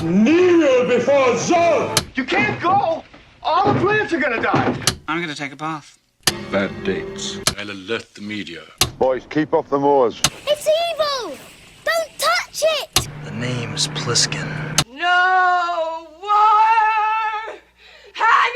Kneel before Zod! You can't go! All the plants are gonna die! I'm gonna take a bath. Bad dates. I'll alert the media. Boys, keep off the moors. It's evil! Don't touch it! The name's Pliskin. No more hangers!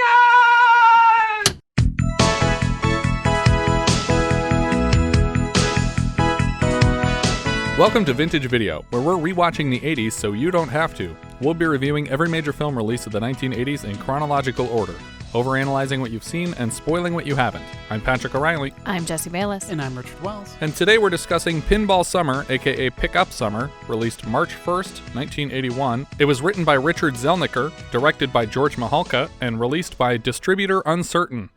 Welcome to Vintage Video, where we're rewatching the 80s so you don't have to. We'll be reviewing every major film release of the 1980s in chronological order, overanalyzing what you've seen and spoiling what you haven't. I'm Patrick O'Reilly. I'm Jesse Bayless. And I'm Richard Wells. And today we're discussing Pinball Summer, aka Pick Up Summer, released March 1st, 1981. It was written by Richard Zellneker, directed by George Mihalka, and released by Distributor Uncertain.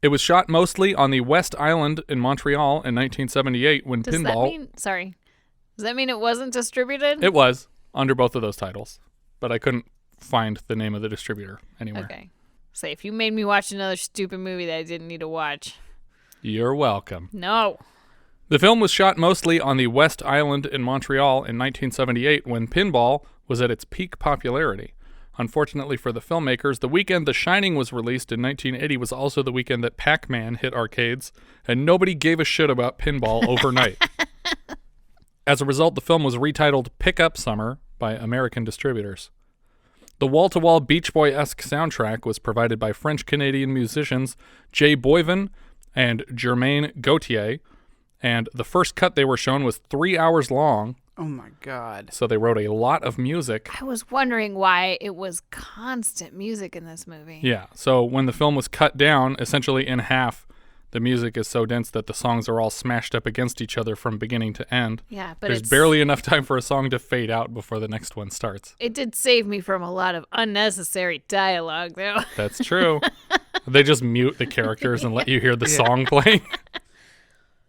It was shot mostly on the West Island in Montreal in 1978 when Does that mean it wasn't distributed? It was, under both of those titles. But I couldn't find the name of the distributor anywhere. Okay. Say, if you made me watch another stupid movie that I didn't need to watch. You're welcome. No. The film was shot mostly on the West Island in Montreal in 1978 when pinball was at its peak popularity. Unfortunately for the filmmakers, the weekend The Shining was released in 1980 was also the weekend that Pac-Man hit arcades, and nobody gave a shit about pinball overnight. As a result, the film was retitled Pick Up Summer by American distributors. The wall-to-wall Beach Boy-esque soundtrack was provided by French-Canadian musicians Jay Boivin and Germain Gauthier, and the first cut they were shown was 3 hours long. Oh my God. So they wrote a lot of music. I was wondering why it was constant music in this movie. Yeah, so when the film was cut down, essentially in half, the music is so dense that the songs are all smashed up against each other from beginning to end. Yeah, but there's barely enough time for a song to fade out before the next one starts. It did save me from a lot of unnecessary dialogue, though. That's true. They just mute the characters and let you hear the song playing.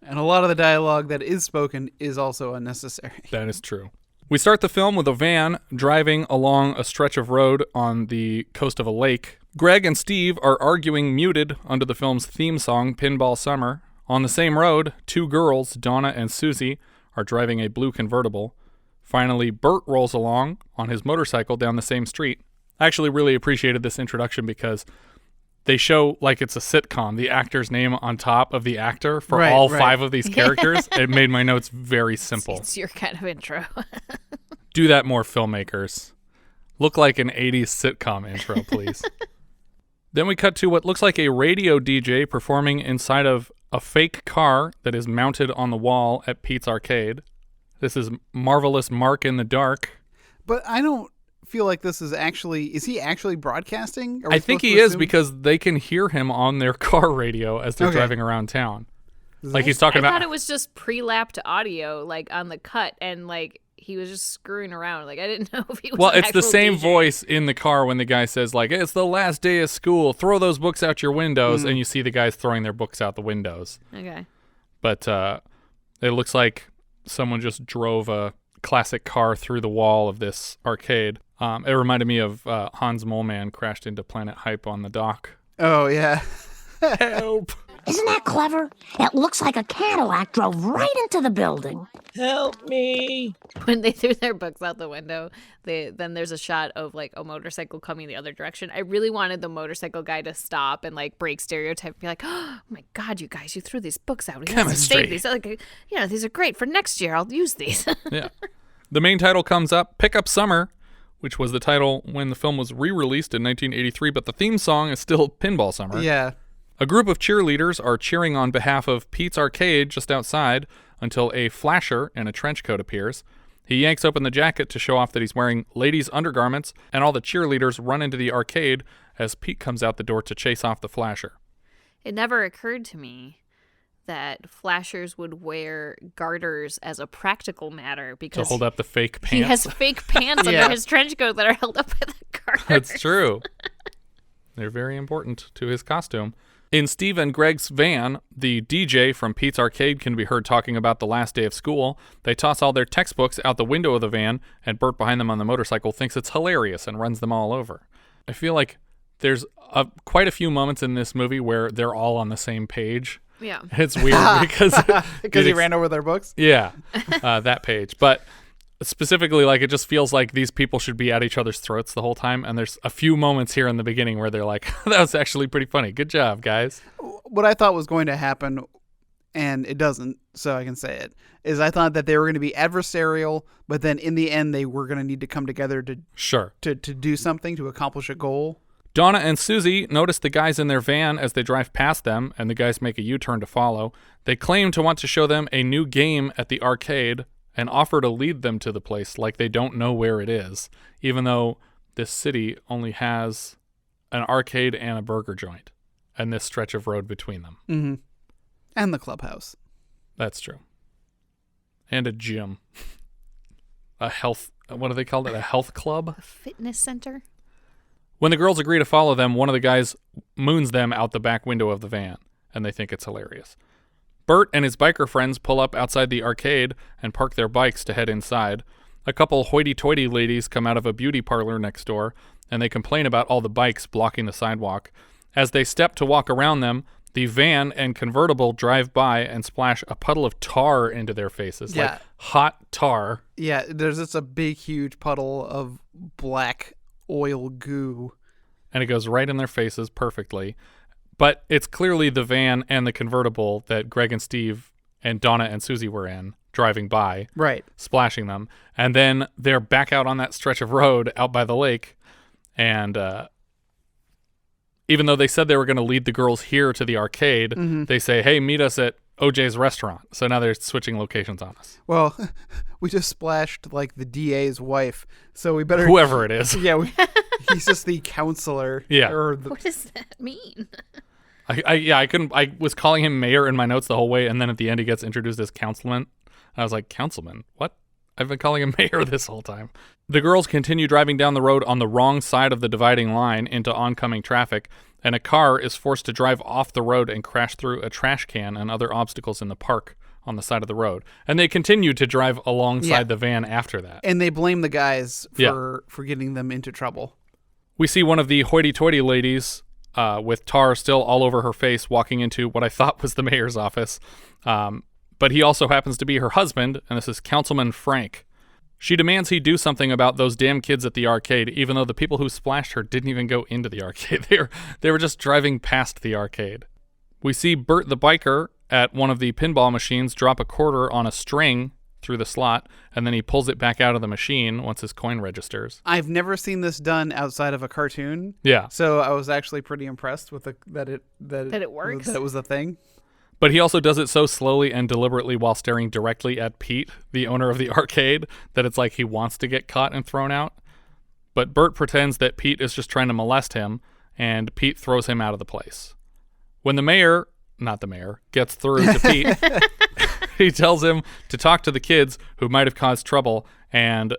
And a lot of the dialogue that is spoken is also unnecessary. That is true. We start the film with a van driving along a stretch of road on the coast of a lake. Greg and Steve are arguing muted under the film's theme song, Pinball Summer. On the same road, two girls, Donna and Suzy, are driving a blue convertible. Finally, Bert rolls along on his motorcycle down the same street. I actually really appreciated this introduction because they show like it's a sitcom, the actor's name on top of the actor for all five of these characters. It made my notes very simple. It's your kind of intro. Do that more, filmmakers. Look like an 80s sitcom intro, please. Then we cut to what looks like a radio DJ performing inside of a fake car that is mounted on the wall at Pete's Arcade. This is Marvelous Mark in the Dark. But I don't feel like this is he actually broadcasting? I think he is because they can hear him on their car radio as they're driving around town. Like he's talking about. I thought it was just pre-lapped audio, like on the cut, and like he was just screwing around. Like I didn't know if he was. Well, it's the same DJ. voice in the car when the guy says like, "It's the last day of school. Throw those books out your windows," and you see the guys throwing their books out the windows. Okay. But it looks like someone just drove a classic car through the wall of this arcade. It reminded me of Hans Moleman crashed into Planet Hype on the dock. Oh, yeah. Help! Isn't that clever? It looks like a Cadillac drove right into the building. Help me! When they threw their books out the window, then there's a shot of like a motorcycle coming the other direction. I really wanted the motorcycle guy to stop and like break stereotype and be like, "Oh my God, you guys, you threw these books out. We have to save these. Like, these are great for next year. I'll use these." Yeah. The main title comes up, Pick Up Summer, which was the title when the film was re-released in 1983, but the theme song is still Pinball Summer. Yeah. A group of cheerleaders are cheering on behalf of Pete's Arcade just outside until a flasher in a trench coat appears. He yanks open the jacket to show off that he's wearing ladies' undergarments, and all the cheerleaders run into the arcade as Pete comes out the door to chase off the flasher. It never occurred to me that flashers would wear garters as a practical matter because to hold up the fake pants. He has fake pants under his trench coat that are held up by the garters. That's true. They're very important to his costume. In Steve and Greg's van, the DJ from Pete's Arcade can be heard talking about the last day of school. They toss all their textbooks out the window of the van, and Bert behind them on the motorcycle thinks it's hilarious and runs them all over. I feel like there's quite a few moments in this movie where they're all on the same page. Yeah. It's weird because he ran over their books? Yeah, that page. But specifically, like, it just feels like these people should be at each other's throats the whole time. And there's a few moments here in the beginning where they're like, that was actually pretty funny. Good job, guys. What I thought was going to happen, and it doesn't, so I can say it, is I thought that they were going to be adversarial, but then in the end they were going to need to come together to do something, to accomplish a goal. Donna and Suzy notice the guys in their van as they drive past them, and the guys make a U-turn to follow. They claim to want to show them a new game at the arcade and offer to lead them to the place like they don't know where it is, even though this city only has an arcade and a burger joint and this stretch of road between them. Mm-hmm. And the clubhouse. That's true. And a gym. A health, what do they call it? A health club? A fitness center? When the girls agree to follow them, one of the guys moons them out the back window of the van, and they think it's hilarious. Bert and his biker friends pull up outside the arcade and park their bikes to head inside. A couple hoity-toity ladies come out of a beauty parlor next door, and they complain about all the bikes blocking the sidewalk. As they step to walk around them, the van and convertible drive by and splash a puddle of tar into their faces, like hot tar. Yeah, there's just a big, huge puddle of black oil goo. And it goes right in their faces perfectly. But it's clearly the van and the convertible that Greg and Steve and Donna and Suzy were in, driving by, right, splashing them. And then they're back out on that stretch of road out by the lake. And even though they said they were going to lead the girls here to the arcade, they say, hey, meet us at OJ's restaurant. So now they're switching locations on us. Well, we just splashed like the DA's wife, so we better... Whoever it is. Yeah, he's just the counselor. Yeah. What does that mean? I was calling him mayor in my notes the whole way, and then at the end he gets introduced as councilman. I was like, councilman? What? I've been calling him mayor this whole time. The girls continue driving down the road on the wrong side of the dividing line into oncoming traffic, and a car is forced to drive off the road and crash through a trash can and other obstacles in the park on the side of the road. And they continue to drive alongside the van after that. And they blame the guys for getting them into trouble. We see one of the hoity-toity ladies with tar still all over her face walking into what I thought was the mayor's office. But he also happens to be her husband, and this is Councilman Frank. She demands he do something about those damn kids at the arcade, even though the people who splashed her didn't even go into the arcade. They were just driving past the arcade. We see Bert the biker at one of the pinball machines drop a quarter on a string through the slot, and then he pulls it back out of the machine once his coin registers. I've never seen this done outside of a cartoon. Yeah. So I was actually pretty impressed with that it works. That it was a thing. But he also does it so slowly and deliberately while staring directly at Pete, the owner of the arcade, that it's like he wants to get caught and thrown out. But Bert pretends that Pete is just trying to molest him, and Pete throws him out of the place. When the mayor, not the mayor, gets through to Pete, he tells him to talk to the kids who might have caused trouble, and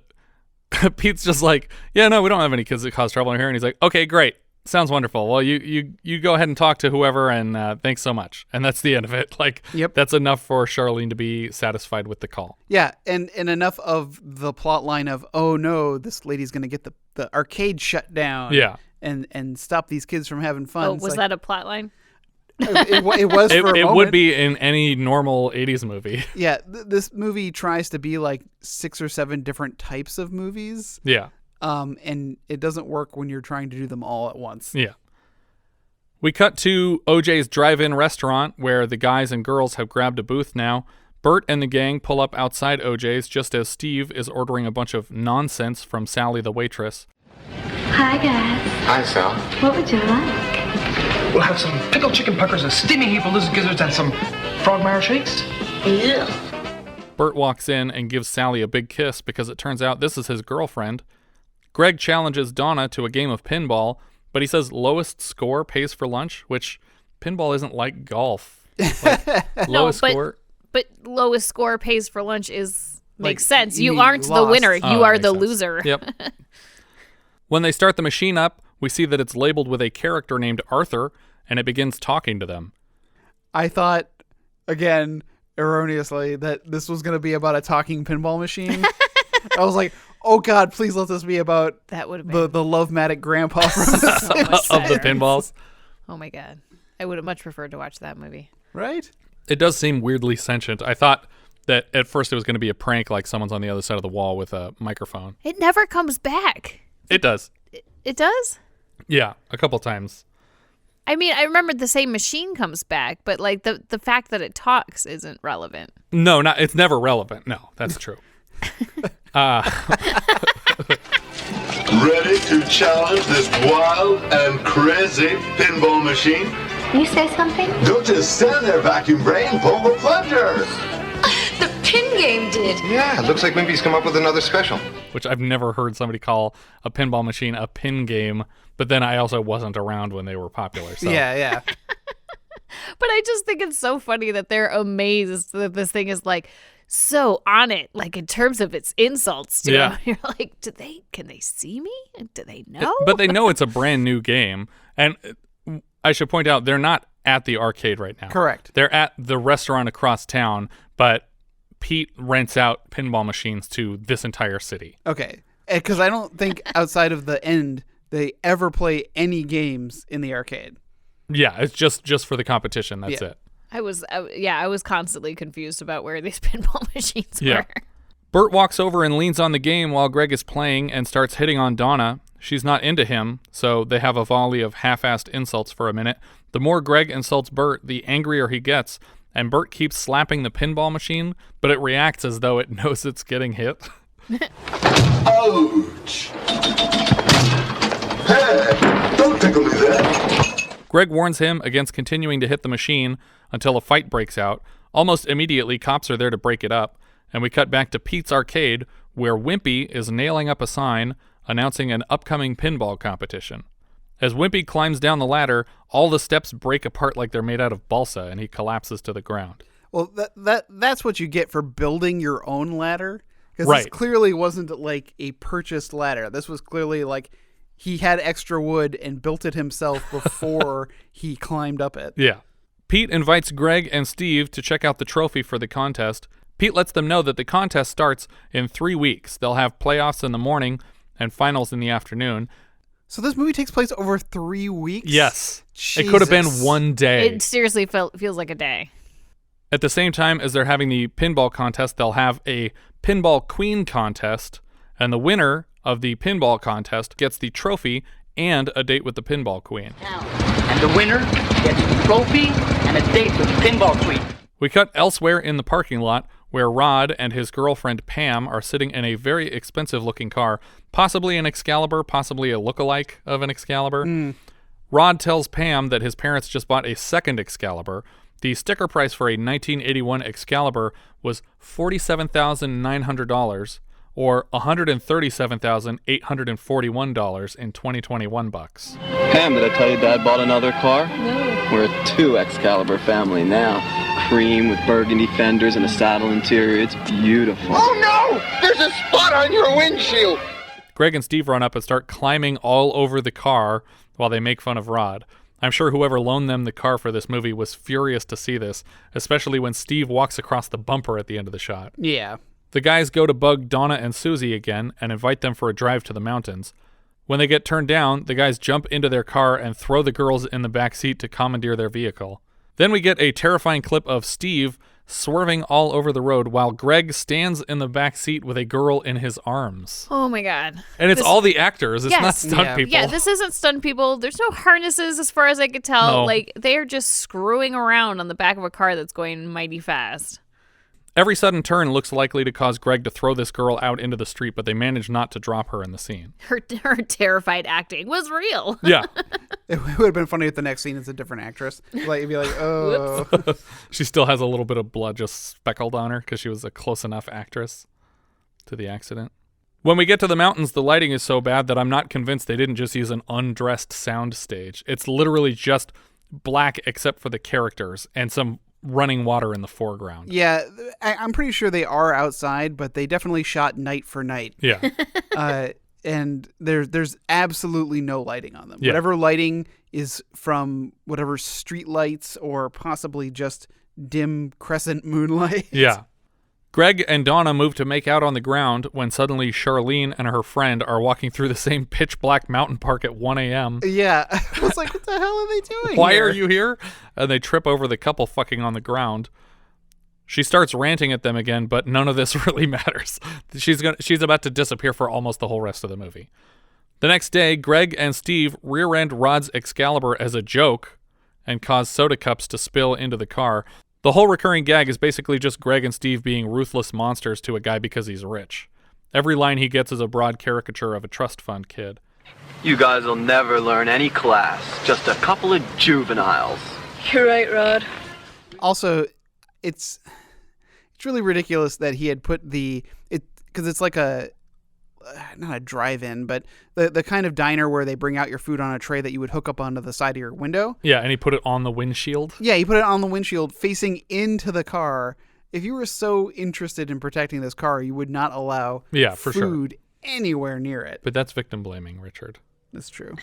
Pete's just like, yeah, no, we don't have any kids that cause trouble in here. And he's like, okay, great. Sounds wonderful. Well, you go ahead and talk to whoever, and thanks so much. And that's the end of it. Like, that's enough for Charlene to be satisfied with the call. Yeah, and enough of the plot line of, oh no, this lady's going to get the arcade shut down. Yeah. And stop these kids from having fun. Oh, was that a plot line? It was for a moment. It would be in any normal 80s movie. Yeah, this movie tries to be like 6 or 7 different types of movies. Yeah. And it doesn't work when you're trying to do them all at once. Yeah. We cut to OJ's drive-in restaurant where the guys and girls have grabbed a booth now. Bert and the gang pull up outside OJ's just as Steve is ordering a bunch of nonsense from Sally the waitress. Hi, guys. Hi, Sal. What would you like? We'll have some pickled chicken puckers, a steaming heap of lizard gizzards, and some frogmire shakes. Yeah. Bert walks in and gives Sally a big kiss because it turns out this is his girlfriend. Greg challenges Donna to a game of pinball, but he says lowest score pays for lunch, which pinball isn't like golf. Like, lowest score. But lowest score pays for lunch makes Like, sense. You aren't the winner. You are the loser. Yep. When they start the machine up, we see that it's labeled with a character named Arthur, and it begins talking to them. I thought, again, erroneously, that this was going to be about a talking pinball machine. I was like, oh God, please let this be about that would have been the love-matic grandpa from of the pinballs. Oh my God. I would have much preferred to watch that movie. Right? It does seem weirdly sentient. I thought that at first it was going to be a prank, like someone's on the other side of the wall with a microphone. It never comes back. It does. It does? Yeah, a couple times. I mean, I remember the same machine comes back, but like the fact that it talks isn't relevant. No, it's never relevant. No, that's true. Ready to challenge this wild and crazy pinball machine? You say something? Don't just stand there, vacuum brain. Pull the plunger. The pin game did. Yeah, it looks like Whimpy's come up with another special. Which I've never heard somebody call a pinball machine a pin game, but then I also wasn't around when they were popular. So. Yeah. But I just think it's so funny that they're amazed that this thing is like so on it, like in terms of its insults to them. You're like, can they see me? Do they know? But they know it's a brand new game. And I should point out, they're not at the arcade right now. Correct. They're at the restaurant across town, but Pete rents out pinball machines to this entire city. Okay. Because I don't think outside of the end, they ever play any games in the arcade. Yeah, it's just for the competition. That's it. I was constantly confused about where these pinball machines were. Bert walks over and leans on the game while Greg is playing and starts hitting on Donna. She's not into him, so they have a volley of half-assed insults for a minute. The more Greg insults Bert, the angrier he gets, and Bert keeps slapping the pinball machine, but it reacts as though it knows it's getting hit. Ouch! Hey, don't tickle me there. Greg warns him against continuing to hit the machine until a fight breaks out. Almost immediately, cops are there to break it up, and we cut back to Pete's arcade, where Whimpy is nailing up a sign announcing an upcoming pinball competition. As Whimpy climbs down the ladder, all the steps break apart like they're made out of balsa, and he collapses to the ground. Well, that's what you get for building your own ladder. Because Right. this clearly wasn't like a purchased ladder. This was clearly like he had extra wood and built it himself before he climbed up it. Yeah. Pete invites Greg and Steve to check out the trophy for the contest. Pete lets them know that the contest starts in 3 weeks. They'll have playoffs in the morning and finals in the afternoon. So this movie takes place over 3 weeks? Yes. Jesus. It could have been one day. It seriously feels like a day. At the same time as they're having the pinball contest, they'll have a pinball queen contest, and the winner of the pinball contest gets the trophy and a date with the pinball queen. And the winner gets a trophy and a date with the pinball queen. We cut elsewhere in the parking lot where Rod and his girlfriend Pam are sitting in a very expensive-looking car, possibly an Excalibur, possibly a look-alike of an Excalibur. Rod tells Pam that his parents just bought a second Excalibur. The sticker price for a 1981 Excalibur was $47,900, or $137,841 in 2021 bucks. Pam, did I tell you Dad bought another car? No. We're a 2 Excalibur family now. Cream with burgundy fenders and a saddle interior. It's beautiful. Oh no! There's a spot on your windshield! Greg and Steve run up and start climbing all over the car while they make fun of Rod. I'm sure whoever loaned them the car for this movie was furious to see this, especially when Steve walks across the bumper at the end of the shot. Yeah. The guys go to bug Donna and Suzy again and invite them for a drive to the mountains. When they get turned down, the guys jump into their car and throw the girls in the back seat to commandeer their vehicle. Then we get a terrifying clip of Steve swerving all over the road while Greg stands in the back seat with a girl in his arms. Oh my God. And it's all the actors. It's not stunt people. Yeah, this isn't stunt people. There's no harnesses as far as I could tell. No. Like, they are just screwing around on the back of a car that's going mighty fast. Every sudden turn looks likely to cause Greg to throw this girl out into the street, but they manage not to drop her in the scene. Her terrified acting was real. Yeah. It would have been funny if the next scene is a different actress. Like, it'd be like, oh. She still has a little bit of blood just speckled on her because she was a close enough actress to the accident. When we get to the mountains, the lighting is so bad that I'm not convinced they didn't just use an undressed sound stage. It's literally just black except for the characters and some running water in the foreground. Yeah, I'm pretty sure they are outside, but they definitely shot night for night. Yeah. And there's absolutely no lighting on them. Yeah. Whatever lighting is from whatever street lights or possibly just dim crescent moonlight. Yeah. Greg and Donna move to make out on the ground when suddenly Charlene and her friend are walking through the same pitch black mountain park at 1 a.m. Yeah. I was like, what the hell are they doing Why here? are you here? And they trip over the couple fucking on the ground. She starts ranting at them again, but none of this really matters. She's about to disappear for almost the whole rest of the movie. The next day, Greg and Steve rear-end Rod's Excalibur as a joke and cause soda cups to spill into the car. The whole recurring gag is basically just Greg and Steve being ruthless monsters to a guy because he's rich. Every line he gets is a broad caricature of a trust fund kid. You guys will never learn any class. Just a couple of juveniles. You're right, Rod. Also, it's really ridiculous that he had put because it's like not a drive-in, but the kind of diner where they bring out your food on a tray that you would hook up onto the side of your window. Yeah, and he put it on the windshield. Yeah, he put it on the windshield facing into the car. If you were so interested in protecting this car, you would not allow food anywhere near it. But that's victim blaming, Richard. That's true.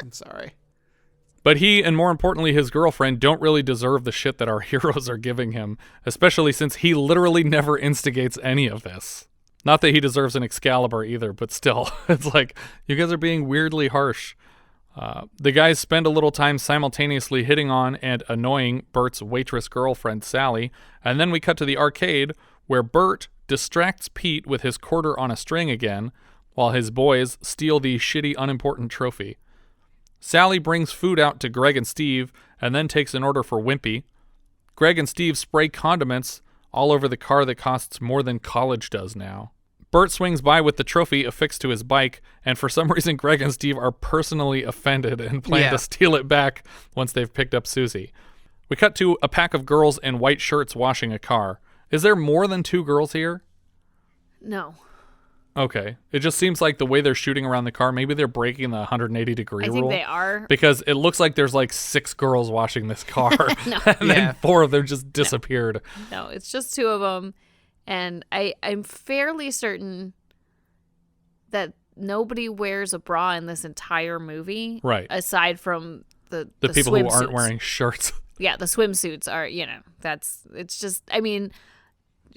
I'm sorry. But he, and more importantly his girlfriend, don't really deserve the shit that our heroes are giving him, especially since he literally never instigates any of this. Not that he deserves an Excalibur either, but still, it's like, you guys are being weirdly harsh. The guys spend a little time simultaneously hitting on and annoying Bert's waitress girlfriend, Sally, and then we cut to the arcade, where Bert distracts Pete with his quarter on a string again, while his boys steal the shitty, unimportant trophy. Sally brings food out to Greg and Steve, and then takes an order for Whimpy. Greg and Steve spray condiments all over the car that costs more than college does now. Bert swings by with the trophy affixed to his bike, and for some reason Greg and Steve are personally offended and plan to steal it back once they've picked up Suzy. We cut to a pack of girls in white shirts washing a car. Is there more than 2 girls here? No. Okay. It just seems like the way they're shooting around the car, maybe they're breaking the 180-degree rule. I think they are. Because it looks like there's like 6 girls washing this car, and then 4 of them just disappeared. No, it's just 2 of them. And I'm fairly certain that nobody wears a bra in this entire movie. Right. Aside from the people who aren't swimsuits. wearing shirts. Yeah, the swimsuits are, it's just, I mean,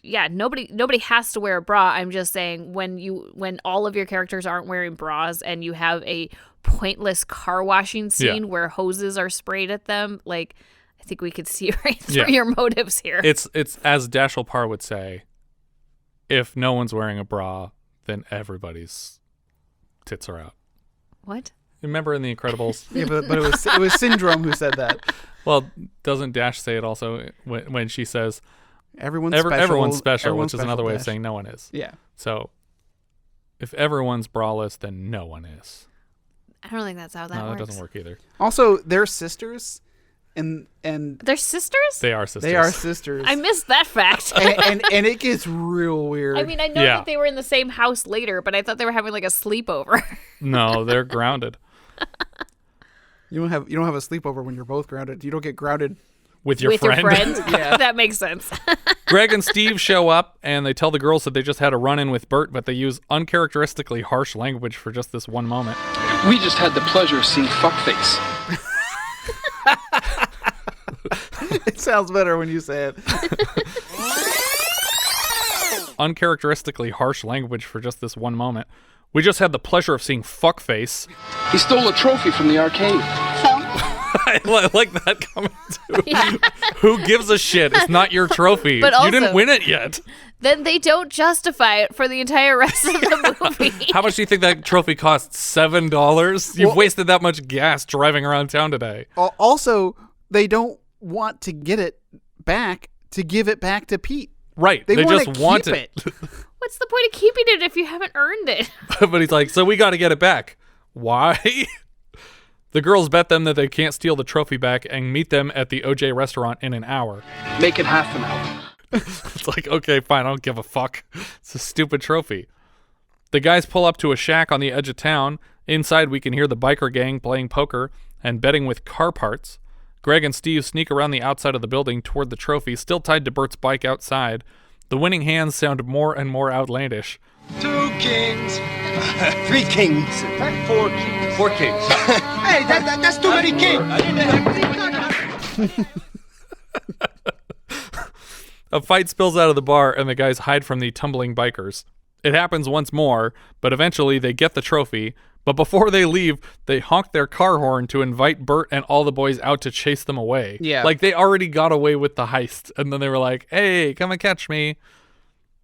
yeah, nobody has to wear a bra. I'm just saying when all of your characters aren't wearing bras and you have a pointless car washing scene where hoses are sprayed at them, like, I think we could see right through your motives here. It's as Dashiell Parr would say, if no one's wearing a bra, then everybody's tits are out. What? Remember in The Incredibles? Yeah, but it was Syndrome who said that. Well, doesn't Dash say it also when she says everyone's special, which is another way of saying no one is. Yeah. So if everyone's braless, then no one is. I don't think that's how that works. No, that doesn't work either. Also, they're sisters. And they're sisters? They are sisters. They are sisters. I missed that fact. and it gets real weird. I mean, I know that they were in the same house later, but I thought they were having like a sleepover. No, they're grounded. You don't have a sleepover when you're both grounded. You don't get grounded with your friend. Yeah. That makes sense. Greg and Steve show up and they tell the girls that they just had a run-in with Bert, but they use uncharacteristically harsh language for just this one moment. We just had the pleasure of seeing fuckface. It sounds better when you say it. Uncharacteristically harsh language for just this one moment. We just had the pleasure of seeing fuckface. He stole a trophy from the arcade. I like that comment too. Yeah. Who gives a shit? It's not your trophy. But also, you didn't win it yet. Then they don't justify it for the entire rest of the movie. How much do you think that trophy costs? $7? You've wasted that much gas driving around town today. Also, they don't want to get it back to give it back to Pete. Right. They just want it. What's the point of keeping it if you haven't earned it? But he's like, so we got to get it back. Why? The girls bet them that they can't steal the trophy back and meet them at the OJ restaurant in an hour. Make it half an hour. It's like, okay, fine, I don't give a fuck. It's a stupid trophy. The guys pull up to a shack on the edge of town. Inside, we can hear the biker gang playing poker and betting with car parts. Greg and Steve sneak around the outside of the building toward the trophy, still tied to Bert's bike outside. The winning hands sound more and more outlandish. 2 kings. 3 kings. 4 kings. 4 kings. Hey, that's too many kings. A fight spills out of the bar, and the guys hide from the tumbling bikers. It happens once more, but eventually they get the trophy, But before they leave, they honk their car horn to invite Bert and all the boys out to chase them away. Yeah. Like, they already got away with the heist, and then they were like, hey, come and catch me.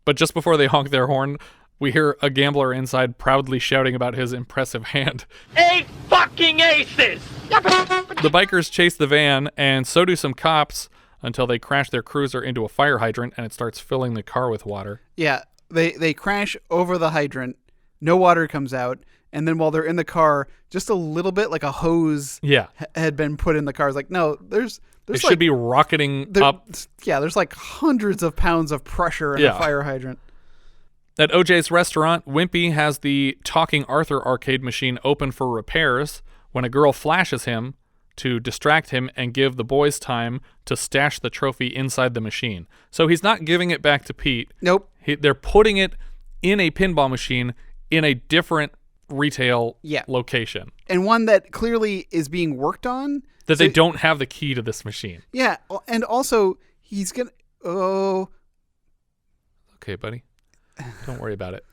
But just before they honk their horn, we hear a gambler inside proudly shouting about his impressive hand. 8 fucking aces! The bikers chase the van, and so do some cops, until they crash their cruiser into a fire hydrant, and it starts filling the car with water. Yeah, they crash over the hydrant, no water comes out, and then while they're in the car, just a little bit like a hose had been put in the car. It's like, no, there's it should be rocketing up. Yeah, there's like hundreds of pounds of pressure in a fire hydrant. At OJ's restaurant, Whimpy has the Talking Arthur arcade machine open for repairs when a girl flashes him to distract him and give the boys time to stash the trophy inside the machine. So he's not giving it back to Pete. Nope. They're putting it in a pinball machine in a different retail location. And one that clearly is being worked on. That they don't have the key to this machine. Yeah, and also he's going to... Oh. Okay, buddy. Don't worry about it.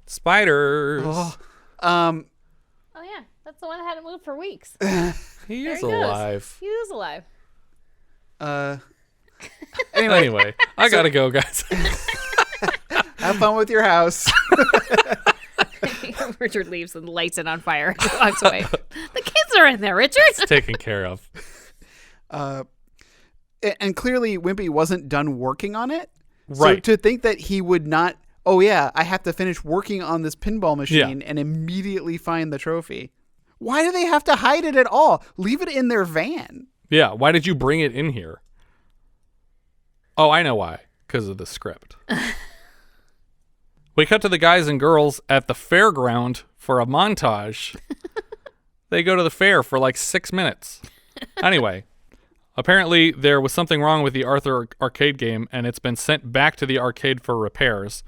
Spiders. Oh yeah, that's the one that hadn't moved for weeks. He is alive. He is alive. Anyway, I gotta go, guys. Have fun with your house. Richard leaves and lights it on fire and walks away. The kids are in there, Richard. It's taken care of. And clearly Whimpy wasn't done working on it. Right. So to think that he would not, I have to finish working on this pinball machine and immediately find the trophy. Why do they have to hide it at all? Leave it in their van. Yeah, why did you bring it in here? Oh, I know why. Because of the script. We cut to the guys and girls at the fairground for a montage. They go to the fair for like 6 minutes. Anyway, apparently there was something wrong with the Arthur arcade game, and it's been sent back to the arcade for repairs.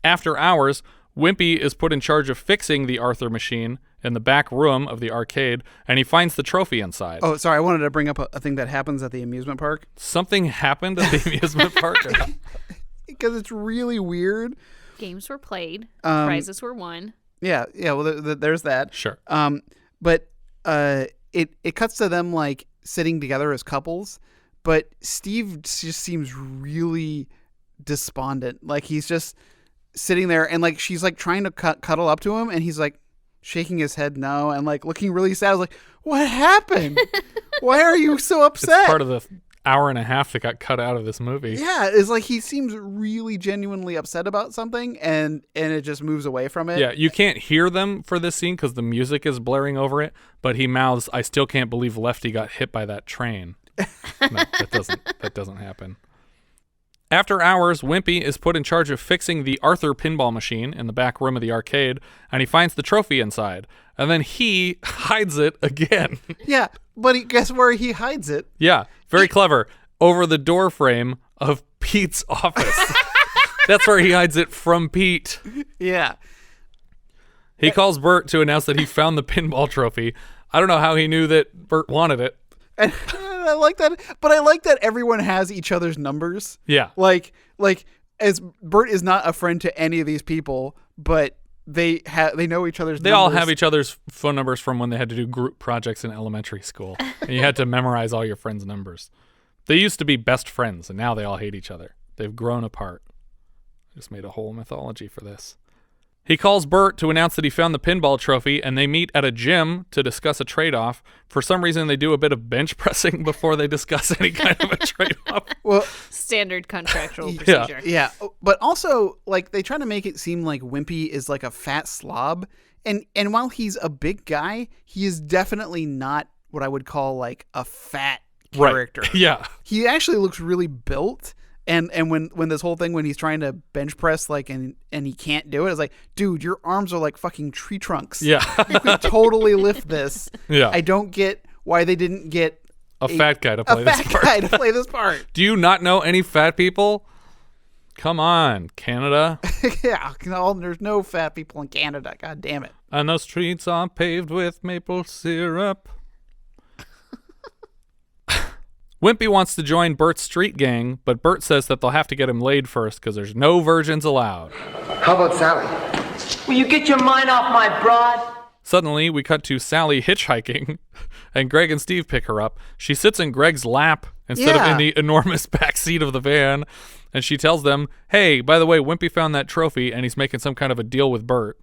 After hours, Whimpy is put in charge of fixing the Arthur machine in the back room of the arcade, and he finds the trophy inside. Oh, sorry, I wanted to bring up a thing that happens at the amusement park. Something happened at the amusement park? Because it's really weird. Games were played. Prizes were won. Yeah, well, there's that. Sure. But it cuts to them like sitting together as couples, but Steve just seems really despondent. Like he's just sitting there, and like she's like trying to cuddle up to him, and he's like shaking his head no, and like looking really sad. I was like, what happened? Why are you so upset? It's part of the hour and a half that got cut out of this movie. Yeah, it's like he seems really genuinely upset about something, and it just moves away from it. Yeah, you can't hear them for this scene because the music is blaring over it, but he mouths, "I still can't believe Lefty got hit by that train." No, that doesn't happen. After hours, Whimpy is put in charge of fixing the Arthur pinball machine in the back room of the arcade, and he finds the trophy inside. And then he hides it again. Yeah, but guess where he hides it? Yeah, very clever. Over the door frame of Pete's office. That's where he hides it from Pete. Yeah. He calls Bert to announce that he found the pinball trophy. I don't know how he knew that Bert wanted it. And I like that, but I like that everyone has each other's numbers. Yeah. Like as Bert is not a friend to any of these people, but they know each other's numbers. They all have each other's phone numbers from when they had to do group projects in elementary school. And you had to memorize all your friends' numbers. They used to be best friends, and now they all hate each other. They've grown apart. I just made a whole mythology for this. He calls Bert to announce that he found the pinball trophy, and they meet at a gym to discuss a trade-off. For some reason, they do a bit of bench pressing before they discuss any kind of a trade-off. Well, standard contractual procedure. Yeah, but also, like, they try to make it seem like Whimpy is like a fat slob, and while he's a big guy, he is definitely not what I would call like a fat character. Right. Yeah. He actually looks really built. And when this whole thing, when he's trying to bench press, like, and he can't do it, it's like, dude, your arms are like fucking tree trunks. Yeah. You could totally lift this. Yeah. I don't get why they didn't get a fat guy to play this part. Do you not know any fat people? Come on, Canada. Yeah. There's no fat people in Canada. God damn it. And the streets are paved with maple syrup. Whimpy wants to join Bert's street gang, but Bert says that they'll have to get him laid first because there's no virgins allowed. How about Sally? Will you get your mind off my broad? Suddenly, we cut to Sally hitchhiking, and Greg and Steve pick her up. She sits in Greg's lap instead of in the enormous back seat of the van, and she tells them, hey, by the way, Whimpy found that trophy, and he's making some kind of a deal with Bert.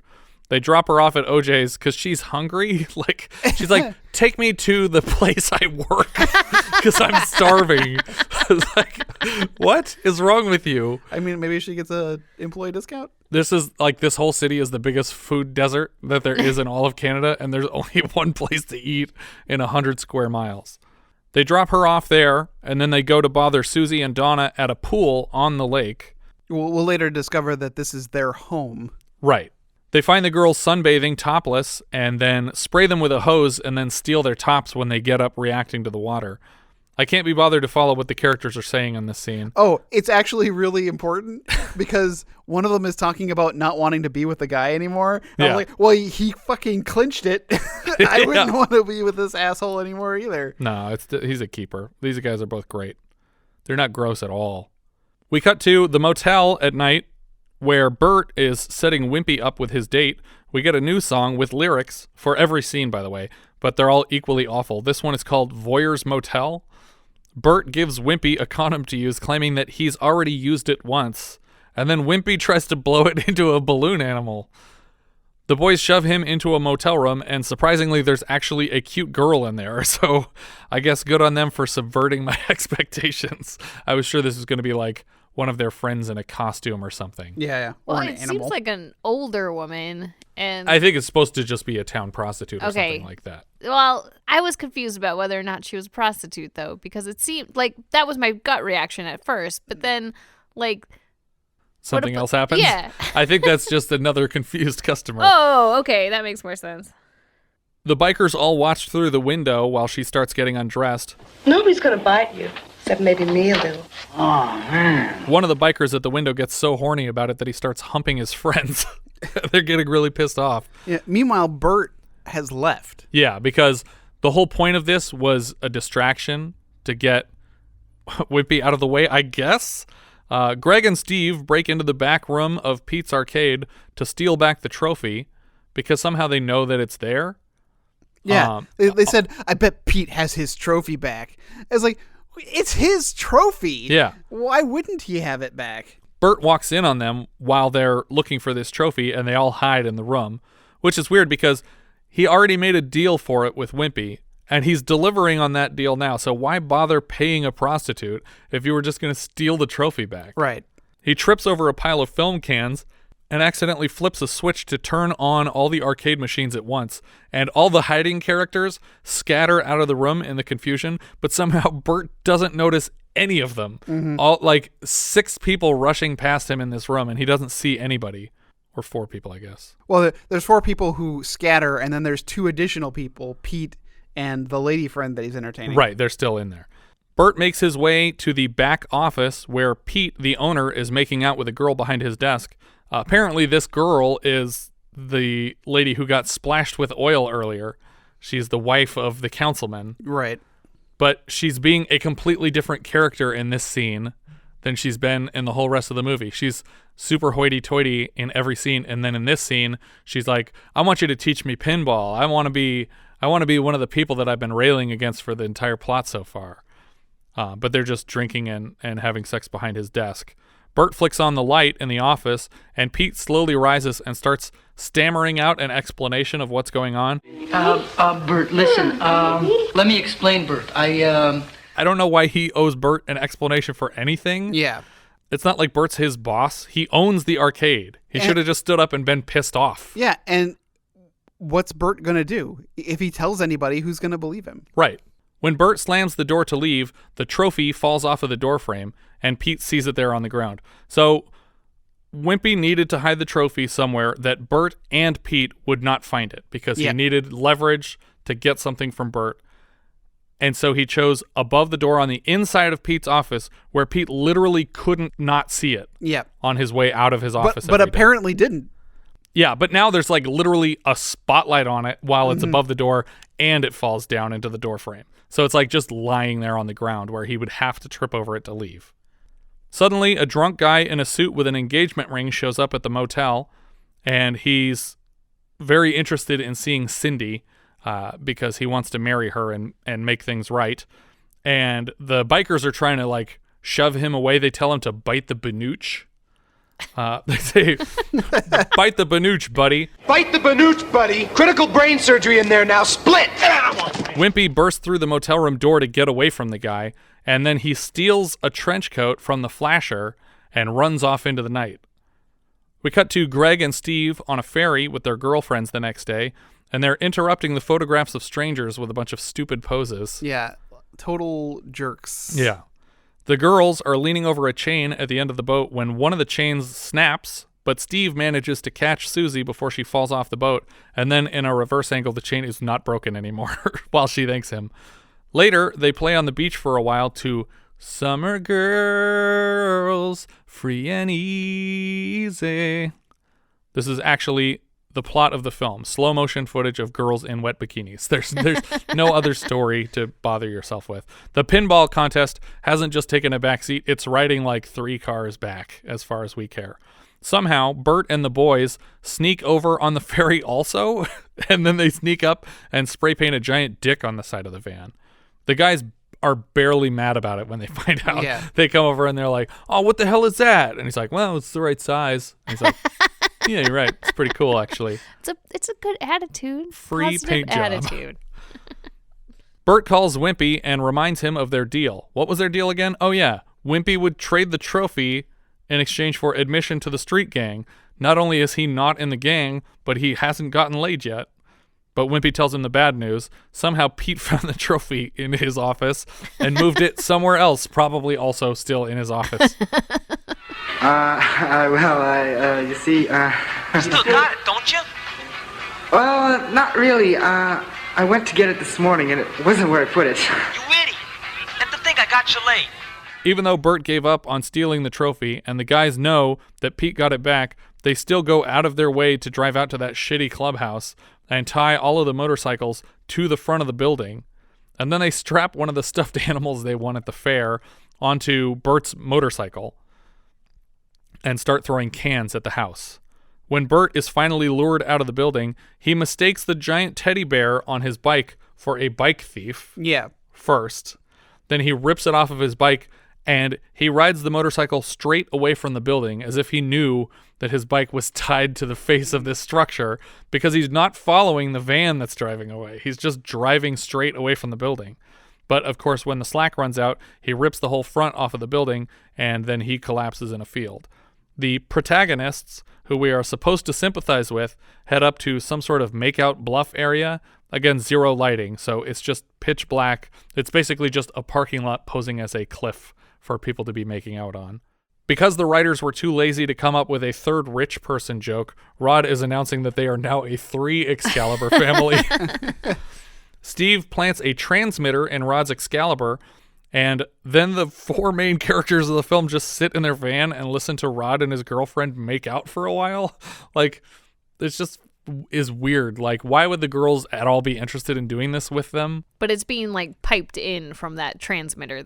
They drop her off at OJ's because she's hungry. She's like, take me to the place I work because I'm starving. What is wrong with you? I mean, maybe she gets a employee discount. This whole city is the biggest food desert that there is in all of Canada, and there's only one place to eat in 100 square miles. They drop her off there, and then they go to bother Suzy and Donna at a pool on the lake. We'll later discover that this is their home. Right. They find the girls sunbathing topless and then spray them with a hose and then steal their tops when they get up reacting to the water. I can't be bothered to follow what the characters are saying in this scene. Oh, it's actually really important because one of them is talking about not wanting to be with the guy anymore. And I was like, well, he fucking clinched it. I wouldn't want to be with this asshole anymore either. No, he's a keeper. These guys are both great. They're not gross at all. We cut to the motel at night where Bert is setting Whimpy up with his date. We get a new song with lyrics for every scene, by the way, but they're all equally awful. This one is called Voyeur's Motel. Bert gives Whimpy a condom to use, claiming that he's already used it once, and then Whimpy tries to blow it into a balloon animal. The boys shove him into a motel room, and surprisingly, there's actually a cute girl in there, so I guess good on them for subverting my expectations. I was sure this was going to be like one of their friends in a costume or something. Yeah. Well, it seems like an older woman, and I think it's supposed to just be a town prostitute or something like that. Well, I was confused about whether or not she was a prostitute, though, because it seemed like that was my gut reaction at first, but then, like, something else happens? Yeah. I think that's just another confused customer. Oh, okay, that makes more sense. The bikers all watch through the window while she starts getting undressed. Nobody's gonna bite you, except maybe me a little. Oh, man. One of the bikers at the window gets so horny about it that he starts humping his friends. They're getting really pissed off. Yeah. Meanwhile, Bert has left. Yeah, because the whole point of this was a distraction to get Whimpy out of the way, I guess. Greg and Steve break into the back room of Pete's arcade to steal back the trophy because somehow they know that it's there. Yeah, they said, I bet Pete has his trophy back. I was like, it's his trophy. Yeah. Why wouldn't he have it back? Bert walks in on them while they're looking for this trophy, and they all hide in the room, which is weird because he already made a deal for it with Whimpy, and he's delivering on that deal now. So why bother paying a prostitute if you were just going to steal the trophy back? Right. He trips over a pile of film cans and accidentally flips a switch to turn on all the arcade machines at once, and all the hiding characters scatter out of the room in the confusion, but somehow Bert doesn't notice any of them. Mm-hmm. All like 6 people rushing past him in this room, and he doesn't see anybody. Or 4 people, I guess. Well, there's 4 people who scatter, and then there's 2 additional people, Pete and the lady friend that he's entertaining. Right, they're still in there. Bert makes his way to the back office where Pete, the owner, is making out with a girl behind his desk. Apparently, this girl is the lady who got splashed with oil earlier. She's the wife of the councilman. Right. But she's being a completely different character in this scene than she's been in the whole rest of the movie. She's super hoity-toity in every scene, and then in this scene, she's like, I want you to teach me pinball. I want to be one of the people that I've been railing against for the entire plot so far. But they're just drinking and having sex behind his desk. Bert flicks on the light in the office, and Pete slowly rises and starts stammering out an explanation of what's going on. Bert, listen, let me explain, Bert. I don't know why he owes Bert an explanation for anything. Yeah. It's not like Bert's his boss. He owns the arcade. He should have just stood up and been pissed off. Yeah, and what's Bert going to do? If he tells anybody, who's going to believe him? Right. When Bert slams the door to leave, the trophy falls off of the door frame, and Pete sees it there on the ground. So Whimpy needed to hide the trophy somewhere that Bert and Pete would not find it because he needed leverage to get something from Bert. And so he chose above the door on the inside of Pete's office where Pete literally couldn't not see it on his way out of his office. But apparently didn't. Yeah, but now there's like literally a spotlight on it while it's above the door, and it falls down into the door frame. So it's like just lying there on the ground where he would have to trip over it to leave. Suddenly, a drunk guy in a suit with an engagement ring shows up at the motel, and he's very interested in seeing Cindy because he wants to marry her and make things right. And the bikers are trying to like shove him away. They tell him to bite the banooch. They say, bite the banooch, buddy. Bite the banooch, buddy. Critical brain surgery in there now. Split! Whimpy bursts through the motel room door to get away from the guy, and then he steals a trench coat from the flasher and runs off into the night. We cut to Greg and Steve on a ferry with their girlfriends the next day, and they're interrupting the photographs of strangers with a bunch of stupid poses. Yeah, total jerks. Yeah. The girls are leaning over a chain at the end of the boat when one of the chains snaps, but Steve manages to catch Suzy before she falls off the boat, and then in a reverse angle, the chain is not broken anymore while she thanks him. Later, they play on the beach for a while to Summer Girls, Free and Easy. This is actually the plot of the film, slow motion footage of girls in wet bikinis. There's no other story to bother yourself with. The pinball contest hasn't just taken a back seat, it's riding like 3 cars back as far as we care. Somehow, Bert and the boys sneak over on the ferry also, and then they sneak up and spray paint a giant dick on the side of the van. The guys are barely mad about it when they find out. Yeah. They come over and they're like, oh, what the hell is that? And he's like, well, it's the right size. And he's like, yeah, you're right. It's pretty cool, actually. It's a good attitude. Free Positive paint job. attitude. Bert calls Whimpy and reminds him of their deal. What was their deal again? Oh, yeah. Whimpy would trade the trophy in exchange for admission to the street gang. Not only is he not in the gang, but he hasn't gotten laid yet. But Whimpy tells him the bad news. Somehow Pete found the trophy in his office and moved it somewhere else, probably also still in his office. You see, You still got it, don't you? Well, not really. I went to get it this morning, and it wasn't where I put it. You idiot! And to think I got you late. Even though Bert gave up on stealing the trophy, and the guys know that Pete got it back, they still go out of their way to drive out to that shitty clubhouse and tie all of the motorcycles to the front of the building. And then they strap one of the stuffed animals they won at the fair onto Bert's motorcycle and start throwing cans at the house. When Bert is finally lured out of the building, he mistakes the giant teddy bear on his bike for a bike thief. Yeah. First. Then he rips it off of his bike and he rides the motorcycle straight away from the building as if he knew that his bike was tied to the face of this structure because he's not following the van that's driving away. He's just driving straight away from the building. But, of course, when the slack runs out, he rips the whole front off of the building and then he collapses in a field. The protagonists, who we are supposed to sympathize with, head up to some sort of make-out bluff area. Again, zero lighting, so it's just pitch black. It's basically just a parking lot posing as a cliff for people to be making out on. Because the writers were too lazy to come up with a third rich person joke, Rod is announcing that they are now a 3 Excalibur family. Steve plants a transmitter in Rod's Excalibur, and then the 4 main characters of the film just sit in their van and listen to Rod and his girlfriend make out for a while. Like, it's just is weird. Like, why would the girls at all be interested in doing this with them? But it's being like piped in from that transmitter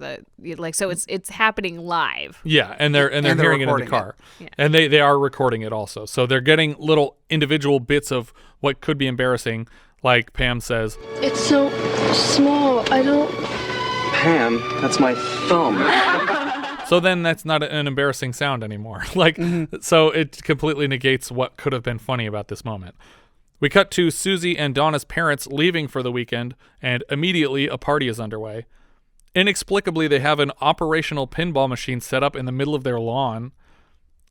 so it's happening live. Yeah, and they're hearing it in the car. Yeah. And they are recording it also. So they're getting little individual bits of what could be embarrassing, like Pam says, It's so small. I don't... Pam, that's my thumb. So then that's not an embarrassing sound anymore. So it completely negates what could have been funny about this moment. We cut to Suzy and Donna's parents leaving for the weekend, and immediately a party is underway. Inexplicably, they have an operational pinball machine set up in the middle of their lawn.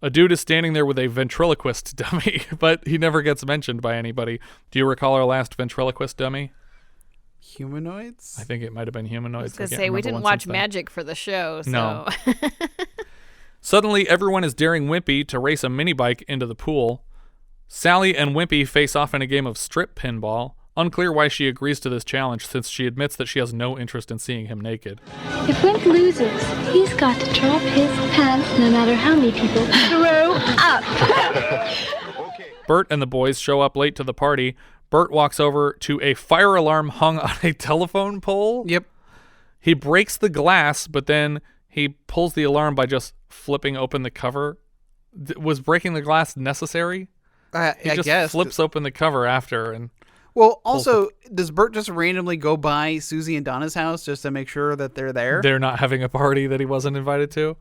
A dude is standing there with a ventriloquist dummy, but he never gets mentioned by anybody. Do you recall our last ventriloquist dummy? Humanoids? I think it might have been humanoids. I was going to say, we didn't watch Magic for the show, so... No. Suddenly, everyone is daring Whimpy to race a mini bike into the pool. Sally and Whimpy face off in a game of strip pinball. Unclear why she agrees to this challenge, since she admits that she has no interest in seeing him naked. If Wimp loses, he's got to drop his pants no matter how many people throw up. Bert and the boys show up late to the party. Bert walks over to a fire alarm hung on a telephone pole. Yep. He breaks the glass, but then he pulls the alarm by just flipping open the cover. Was breaking the glass necessary? He just flips open the cover after and. Well, also, does Bert just randomly go by Suzy and Donna's house just to make sure that they're there? They're not having a party that he wasn't invited to.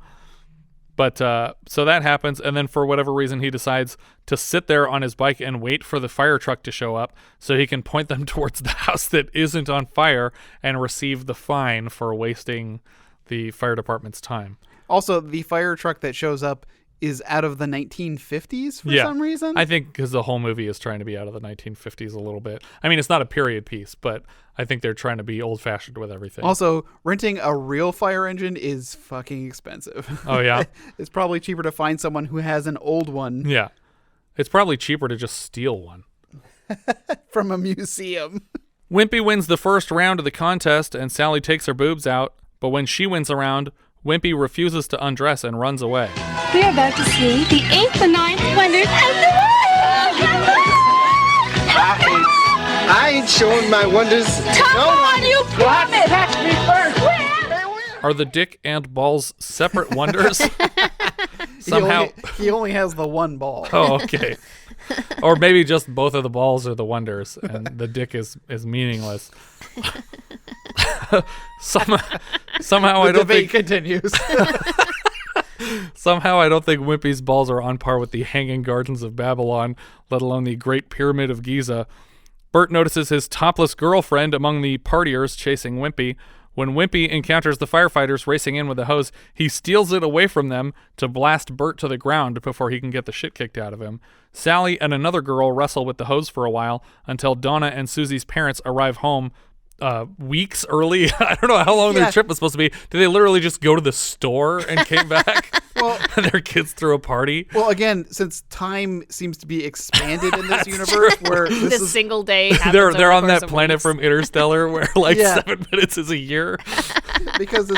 But so that happens, and then for whatever reason, he decides to sit there on his bike and wait for the fire truck to show up so he can point them towards the house that isn't on fire and receive the fine for wasting the fire department's time. Also, the fire truck that shows up is out of the 1950s for some reason. I think because the whole movie is trying to be out of the 1950s a little bit. I mean, it's not a period piece, but I think they're trying to be old-fashioned with everything. Also, renting a real fire engine is fucking expensive. Oh, yeah? It's probably cheaper to find someone who has an old one. Yeah. It's probably cheaper to just steal one. From a museum. Whimpy wins the first round of the contest, and Sally takes her boobs out. But when she wins a round, Whimpy refuses to undress and runs away. We are about to see the 8th, the 9th wonders, and the I ain't showing my wonders. Come on, you promised! Catch me first! Are the dick and balls separate wonders? Somehow he only has the one ball. Oh, okay. Or maybe just both of the balls are the wonders and the dick is meaningless. Somehow I don't think continues. Somehow I don't think Whimpy's balls are on par with the Hanging Gardens of Babylon, let alone the Great Pyramid of Giza. Bert notices his topless girlfriend among the partiers chasing Whimpy. When Whimpy encounters the firefighters racing in with a hose, he steals it away from them to blast Bert to the ground before he can get the shit kicked out of him. Sally and another girl wrestle with the hose for a while until Donna and Susie's parents arrive home weeks early. I don't know how long their trip was supposed to be. Did they literally just go to the store and came back? Well, and their kids threw a party? Well, again, since time seems to be expanded in this universe, where this is single day they're on that planet from Interstellar where 7 minutes is a year. Because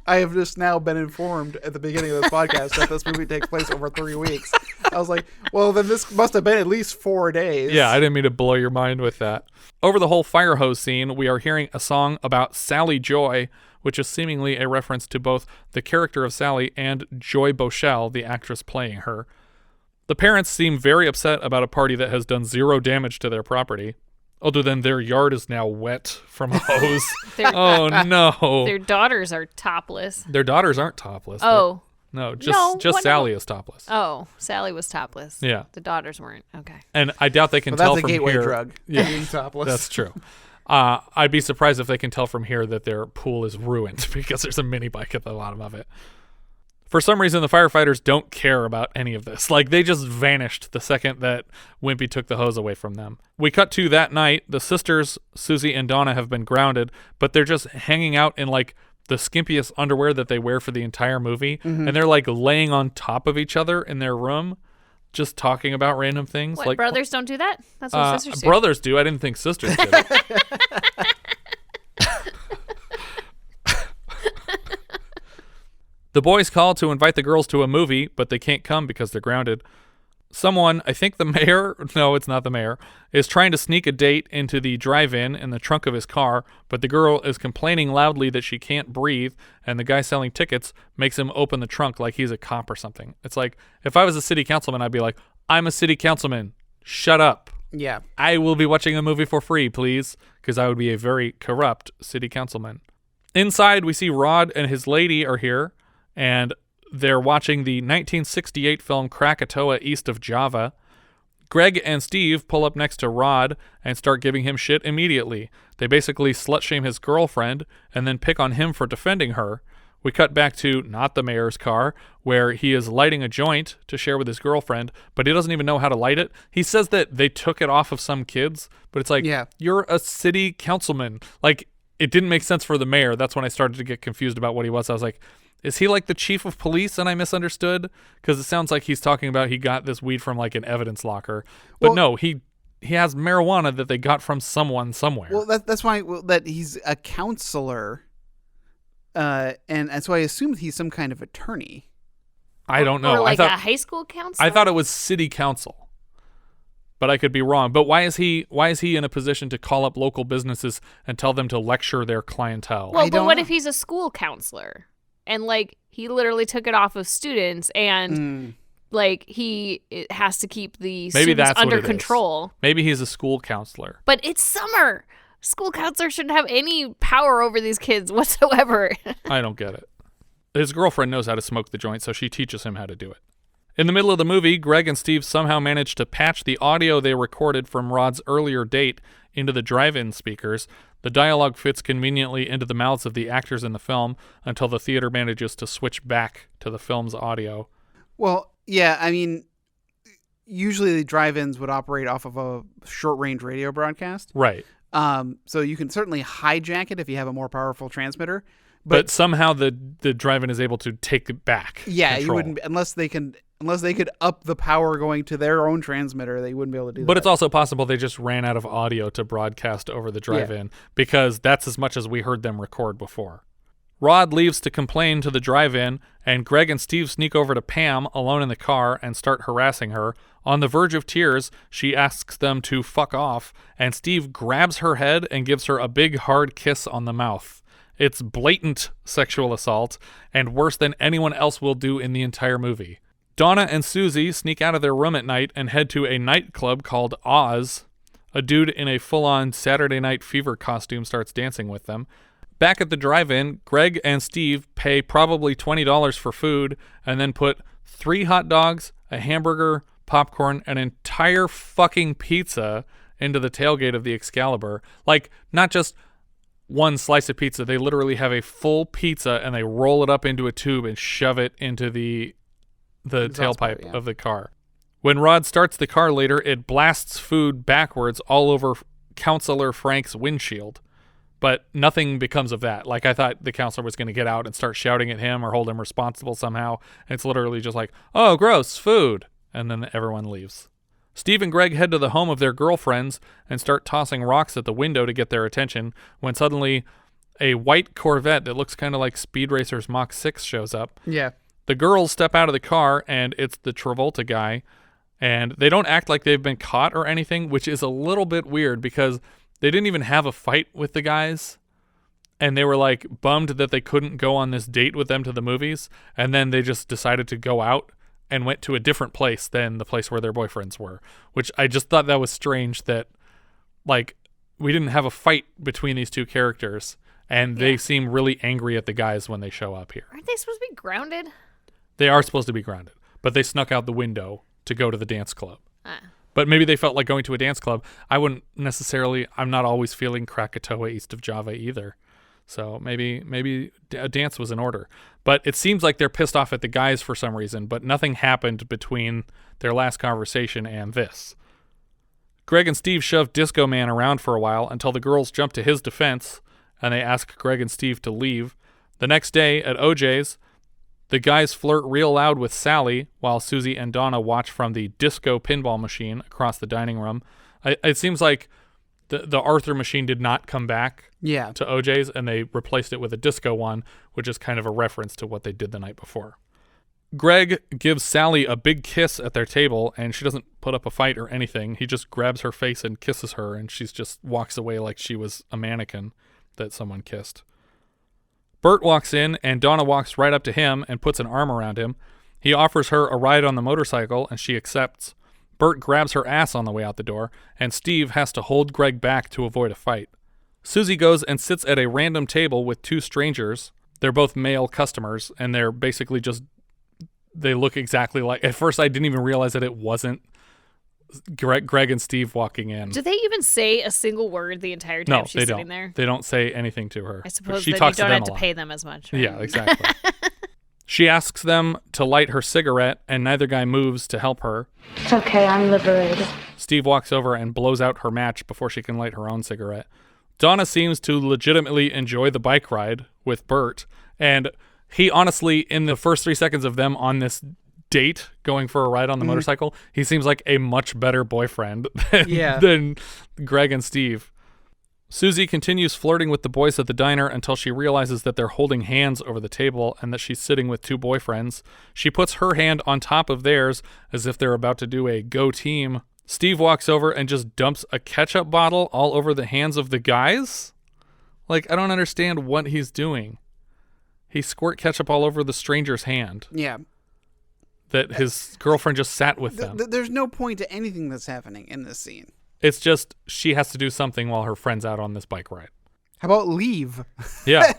I have just now been informed at the beginning of this podcast that this movie takes place over 3 weeks. I was like, well, then this must have been at least 4 days. Yeah, I didn't mean to blow your mind with that. Over the whole fire hose scene, we are hearing a song about Sally Joy, which is seemingly a reference to both the character of Sally and Joy Boushell, the actress playing her. The parents seem very upset about a party that has done 0 damage to their property, other than their yard is now wet from a hose. Oh, no. Their daughters are topless. Their daughters aren't topless. Oh. No, just Sally is topless. Oh, Sally was topless. Yeah. The daughters weren't. Okay. And I doubt they can tell from here. That's a gateway drug. Yeah, being topless. That's true. I'd be surprised if they can tell from here that their pool is ruined because there's a mini bike at the bottom of it. For some reason, the firefighters don't care about any of this. Like, they just vanished the second that Whimpy took the hose away from them. We cut to that night. The sisters, Suzy and Donna, have been grounded, but they're just hanging out in, like, the skimpiest underwear that they wear for the entire movie. Mm-hmm. And they're, like, laying on top of each other in their room, just talking about random things. What, like brothers don't do that? That's what sisters do. Brothers do. I didn't think sisters did it. The boys call to invite the girls to a movie, but they can't come because they're grounded. Someone, I think the mayor, no, it's not the mayor, is trying to sneak a date into the drive-in in the trunk of his car, but the girl is complaining loudly that she can't breathe, and the guy selling tickets makes him open the trunk like he's a cop or something. It's like, if I was a city councilman, I'd be like, I'm a city councilman. Shut up. Yeah. I will be watching a movie for free, please, because I would be a very corrupt city councilman. Inside, we see Rod and his lady are here, and they're watching the 1968 film Krakatoa East of Java. Greg and Steve pull up next to Rod and start giving him shit immediately. They basically slut-shame his girlfriend and then pick on him for defending her. We cut back to not the mayor's car, where he is lighting a joint to share with his girlfriend, but he doesn't even know how to light it. He says that they took it off of some kids, but it's like, you're a city councilman. Like, it didn't make sense for the mayor. That's when I started to get confused about what he was. I was like, is he like the chief of police and I misunderstood? Because it sounds like he's talking about he got this weed from like an evidence locker. But no, he has marijuana that they got from someone somewhere. Well, that's why that he's a counselor. And that's why I assumed he's some kind of attorney. I don't know. Or like a high school counselor? I thought it was city council. But I could be wrong. But why is he in a position to call up local businesses and tell them to lecture their clientele? Well, but what if he's a school counselor? And, like, he literally took it off of students and like he has to keep the Maybe students that's under what it control. Is. Maybe he's a school counselor. But it's summer. School counselor shouldn't have any power over these kids whatsoever. I don't get it. His girlfriend knows how to smoke the joint, so she teaches him how to do it. In the middle of the movie, Greg and Steve somehow manage to patch the audio they recorded from Rod's earlier date into the drive-in speakers. The dialogue fits conveniently into the mouths of the actors in the film until the theater manages to switch back to the film's audio. Well, yeah, I mean, usually the drive-ins would operate off of a short-range radio broadcast. Right. So you can certainly hijack it if you have a more powerful transmitter. But somehow the drive-in is able to take it back. Yeah, control. You wouldn't unless they could up the power going to their own transmitter, they wouldn't be able to do that. But it's also possible they just ran out of audio to broadcast over the drive-in because that's as much as we heard them record before. Rod leaves to complain to the drive-in, and Greg and Steve sneak over to Pam alone in the car and start harassing her. On the verge of tears, she asks them to fuck off, and Steve grabs her head and gives her a big hard kiss on the mouth. It's blatant sexual assault, and worse than anyone else will do in the entire movie. Donna and Suzy sneak out of their room at night and head to a nightclub called Oz. A dude in a full-on Saturday Night Fever costume starts dancing with them. Back at the drive-in, Greg and Steve pay probably $20 for food and then put 3 hot dogs, a hamburger, popcorn, an entire fucking pizza into the tailgate of the Excalibur. Like, not just one slice of pizza. They literally have a full pizza and they roll it up into a tube and shove it into the tailpipe of the car. When Rod starts the car later, it blasts food backwards all over Counselor Frank's windshield. But nothing becomes of that. Like, I thought the counselor was going to get out and start shouting at him or hold him responsible somehow. And it's literally just like, oh, gross, food. And then everyone leaves. Steve and Greg head to the home of their girlfriends and start tossing rocks at the window to get their attention when suddenly a white Corvette that looks kind of like Speed Racer's Mach 6 shows up. Yeah. The girls step out of the car, and it's the Travolta guy. And they don't act like they've been caught or anything, which is a little bit weird because they didn't even have a fight with the guys, and they were like bummed that they couldn't go on this date with them to the movies, and then they just decided to go out and went to a different place than the place where their boyfriends were, which I just thought that was strange that, like, we didn't have a fight between these two characters, and they seem really angry at the guys when they show up here. Aren't they supposed to be grounded? They are supposed to be grounded, but they snuck out the window to go to the dance club. But maybe they felt like going to a dance club. I'm not always feeling Krakatoa east of Java either. So maybe a dance was in order. But it seems like they're pissed off at the guys for some reason, but nothing happened between their last conversation and this. Greg and Steve shove Disco Man around for a while until the girls jump to his defense, and they ask Greg and Steve to leave. The next day at OJ's, the guys flirt real loud with Sally while Suzy and Donna watch from the disco pinball machine across the dining room. It seems like the Arthur machine did not come back to OJ's, and they replaced it with a disco one, which is kind of a reference to what they did the night before. Greg gives Sally a big kiss at their table, and she doesn't put up a fight or anything. He just grabs her face and kisses her, and she just walks away like she was a mannequin that someone kissed. Bert walks in, and Donna walks right up to him and puts an arm around him. He offers her a ride on the motorcycle, and she accepts. Bert grabs her ass on the way out the door, and Steve has to hold Greg back to avoid a fight. Suzy goes and sits at a random table with 2 strangers. They're both male customers, and they're basically they look exactly like... At first, I didn't even realize that it wasn't Greg and Steve walking in. Do they even say a single word the entire time she's sitting there? They don't say anything to her. I suppose she that talks you don't to have them to pay them as much. Right? Yeah, exactly. She asks them to light her cigarette, and neither guy moves to help her. It's okay, I'm liberated. Steve walks over and blows out her match before she can light her own cigarette. Donna seems to legitimately enjoy the bike ride with Bert, and he honestly, in the first 3 seconds of them on this date going for a ride on the motorcycle, he seems like a much better boyfriend than Greg and Steve. Suzy continues flirting with the boys at the diner until she realizes that they're holding hands over the table and that she's sitting with 2 boyfriends. She puts her hand on top of theirs as if they're about to do a go team. Steve walks over and just dumps a ketchup bottle all over the hands of the guys. Like, I don't understand what he's doing. He squirt ketchup all over the stranger's hand. Yeah. that his girlfriend just sat with them. There's no point to anything that's happening in this scene. It's just she has to do something while her friend's out on this bike ride. How about leave? Yeah.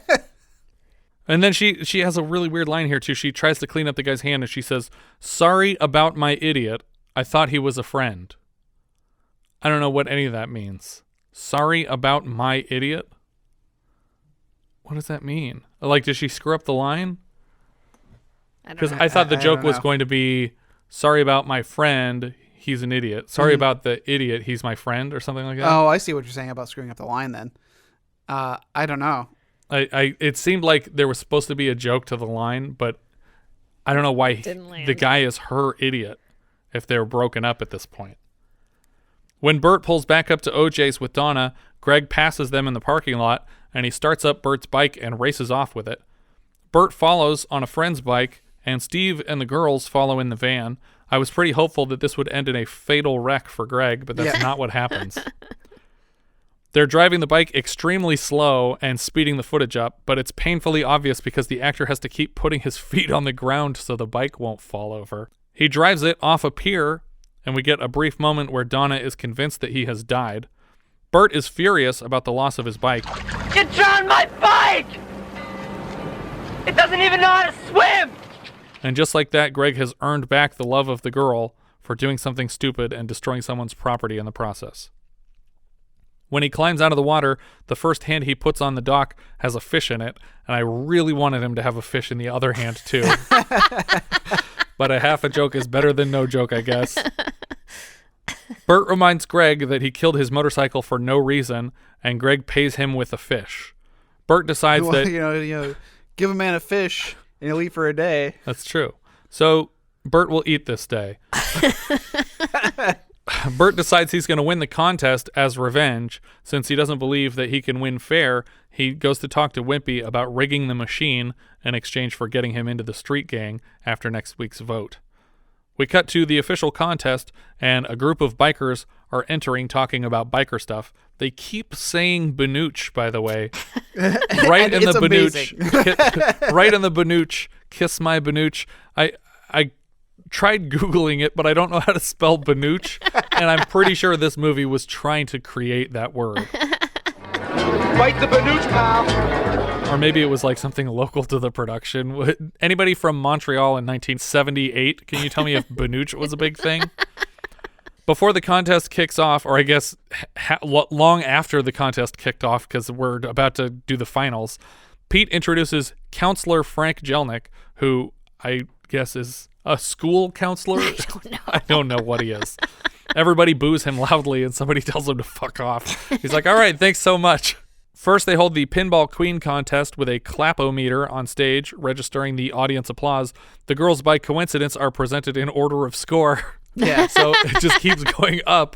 And then she has a really weird line here, too. She tries to clean up the guy's hand, and she says, "Sorry about my idiot. I thought he was a friend." I don't know what any of that means. Sorry about my idiot? What does that mean? Like, did she screw up the line? Because I thought the joke was going to be, sorry about my friend, he's an idiot. Sorry about the idiot, he's my friend, or something like that. Oh, I see what you're saying about screwing up the line then. I don't know. It seemed like there was supposed to be a joke to the line, but I don't know why the guy is her idiot if they're broken up at this point. When Bert pulls back up to OJ's with Donna, Greg passes them in the parking lot, and he starts up Bert's bike and races off with it. Bert follows on a friend's bike, and Steve and the girls follow in the van. I was pretty hopeful that this would end in a fatal wreck for Greg, but that's not what happens. They're driving the bike extremely slow and speeding the footage up, but it's painfully obvious because the actor has to keep putting his feet on the ground so the bike won't fall over. He drives it off a pier, and we get a brief moment where Donna is convinced that he has died. Bert is furious about the loss of his bike. You drowned my bike! It doesn't even know how to swim! And just like that, Greg has earned back the love of the girl for doing something stupid and destroying someone's property in the process. When he climbs out of the water, the first hand he puts on the dock has a fish in it, and I really wanted him to have a fish in the other hand too. But a half a joke is better than no joke, I guess. Bert reminds Greg that he killed his motorcycle for no reason, and Greg pays him with a fish. Bert decides that... You know, give a man a fish, and he'll eat for a day. That's true. So Bert will eat this day. Bert decides he's going to win the contest as revenge. Since he doesn't believe that he can win fair, he goes to talk to Whimpy about rigging the machine in exchange for getting him into the street gang after next week's vote. We cut to the official contest, and a group of bikers are entering talking about biker stuff. They keep saying Banooch, by the way. Right in the Banooch. Right in the Banooch. Kiss my Banooch. I tried Googling it, but I don't know how to spell Banooch, and I'm pretty sure this movie was trying to create that word. Bite the Banooch, pal. Or maybe it was like something local to the production. Anybody from Montreal in 1978, can you tell me if Banooch was a big thing? Before the contest kicks off, or I guess long after the contest kicked off, because we're about to do the finals, Pete introduces Counselor Frank Zellneker, who I guess is a school counselor? I don't know what he is. Everybody boos him loudly, and somebody tells him to fuck off. He's like, all right, thanks so much. First, they hold the Pinball Queen contest with a clap-o-meter on stage, registering the audience applause. The girls, by coincidence, are presented in order of score. Yeah. So it just keeps going up.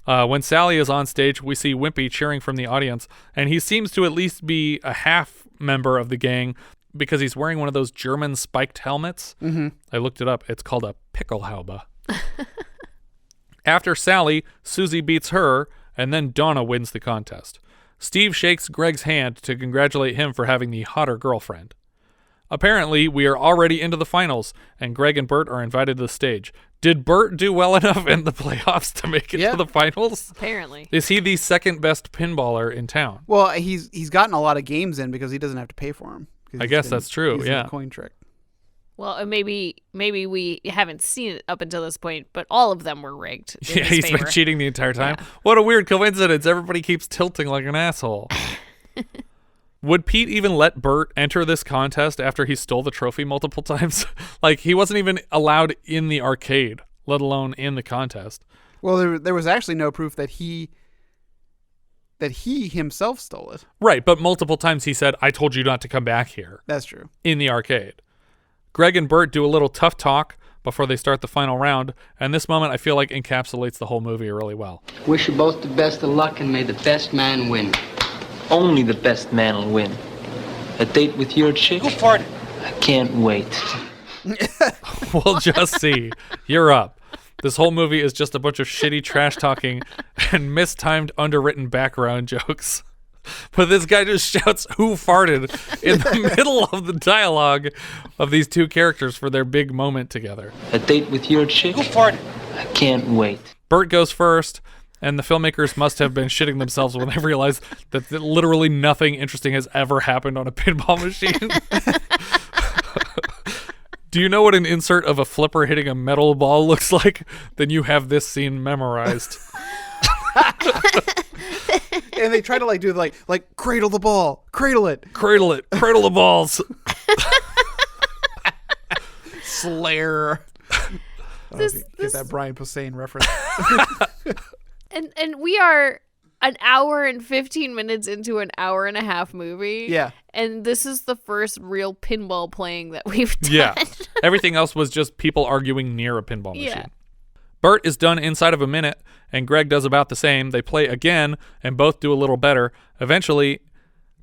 When Sally is on stage, we see Whimpy cheering from the audience, and he seems to at least be a half member of the gang because he's wearing one of those German spiked helmets. Mm-hmm. I looked it up. It's called a Pickelhaube. After Sally, Suzy beats her, and then Donna wins the contest. Steve shakes Greg's hand to congratulate him for having the hotter girlfriend. Apparently, we are already into the finals, and Greg and Bert are invited to the stage. Did Bert do well enough in the playoffs to make it to the finals? Apparently. Is he the second best pinballer in town? Well, he's gotten a lot of games in because he doesn't have to pay for them. I guess that's true, he's yeah. a coin trick. Well, maybe we haven't seen it up until this point, but all of them were rigged. Yeah, he's been cheating the entire time. Yeah. What a weird coincidence. Everybody keeps tilting like an asshole. Would Pete even let Bert enter this contest after he stole the trophy multiple times? Like, he wasn't even allowed in the arcade, let alone in the contest. Well, there was actually no proof that he himself stole it. Right, but multiple times he said, I told you not to come back here. That's true. In the arcade. Greg and Bert do a little tough talk before they start the final round, and this moment I feel like encapsulates the whole movie really well. Wish you both the best of luck and may the best man win. Only the best man will win. A date with your chick? Go for it. I can't wait. We'll just see. You're up. This whole movie is just a bunch of shitty trash talking and mistimed underwritten background jokes. But this guy just shouts, "Who farted?" in the middle of the dialogue of these two characters for their big moment together. A date with your chick? Who farted? I can't wait. Bert goes first, and the filmmakers must have been shitting themselves when they realized that literally nothing interesting has ever happened on a pinball machine. Do you know what an insert of a flipper hitting a metal ball looks like? Then you have this scene memorized. And they try to do cradle the ball, cradle it, cradle the balls. Slayer. This- Get that Brian Posehn reference. And we are an hour and 15 minutes into an hour and a half movie. Yeah. And this is the first real pinball playing that we've done. Yeah. Everything else was just people arguing near a pinball machine. Yeah. Bert is done inside of a minute, and Greg does about the same. They play again, and both do a little better. Eventually,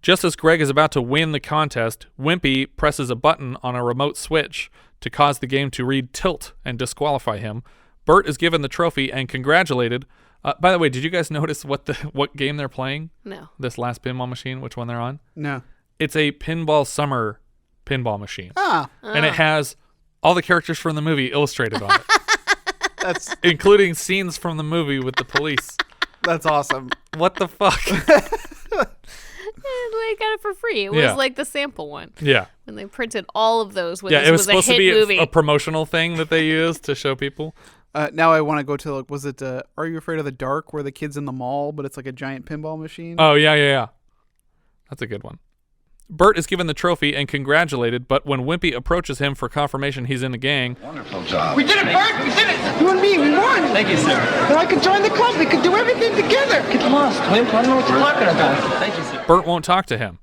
just as Greg is about to win the contest, Whimpy presses a button on a remote switch to cause the game to read tilt and disqualify him. Bert is given the trophy and congratulated. By the way, did you guys notice what game they're playing? No. This last pinball machine, which one they're on? No. It's a Pinball Summer pinball machine. Ah. And it has all the characters from the movie illustrated on it. That's including scenes from the movie with the police. That's awesome. What the fuck? They got it for free. It was like the sample one. Yeah. When they printed all of those when Yeah, this it was was supposed a hit to be movie. a promotional thing that they used to show people. Now I want to go to was it Are You Afraid of the Dark, where the kid's in the mall, but it's like a giant pinball machine? Oh, yeah. That's a good one. Bert is given the trophy and congratulated, but when Whimpy approaches him for confirmation he's in the gang... Wonderful job. We did it, Bert! We did it! You and me, we won! Thank you, sir. Now I could join the club. We could do everything together. Get lost, Wimp. I don't know what you're talking about. Thank you, sir. Bert won't talk to him.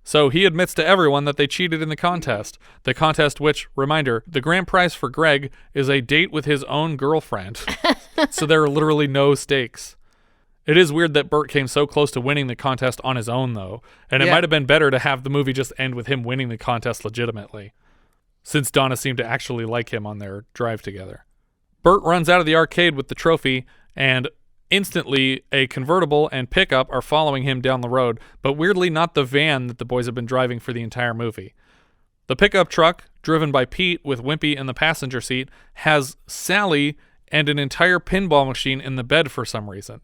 So he admits to everyone that they cheated in the contest. The contest which, reminder, the grand prize for Greg is a date with his own girlfriend. So there are literally no stakes. It is weird that Bert came so close to winning the contest on his own, though, and it might have been better to have the movie just end with him winning the contest legitimately, since Donna seemed to actually like him on their drive together. Bert runs out of the arcade with the trophy, and instantly a convertible and pickup are following him down the road, but weirdly not the van that the boys have been driving for the entire movie. The pickup truck, driven by Pete with Whimpy in the passenger seat, has Sally and an entire pinball machine in the bed for some reason.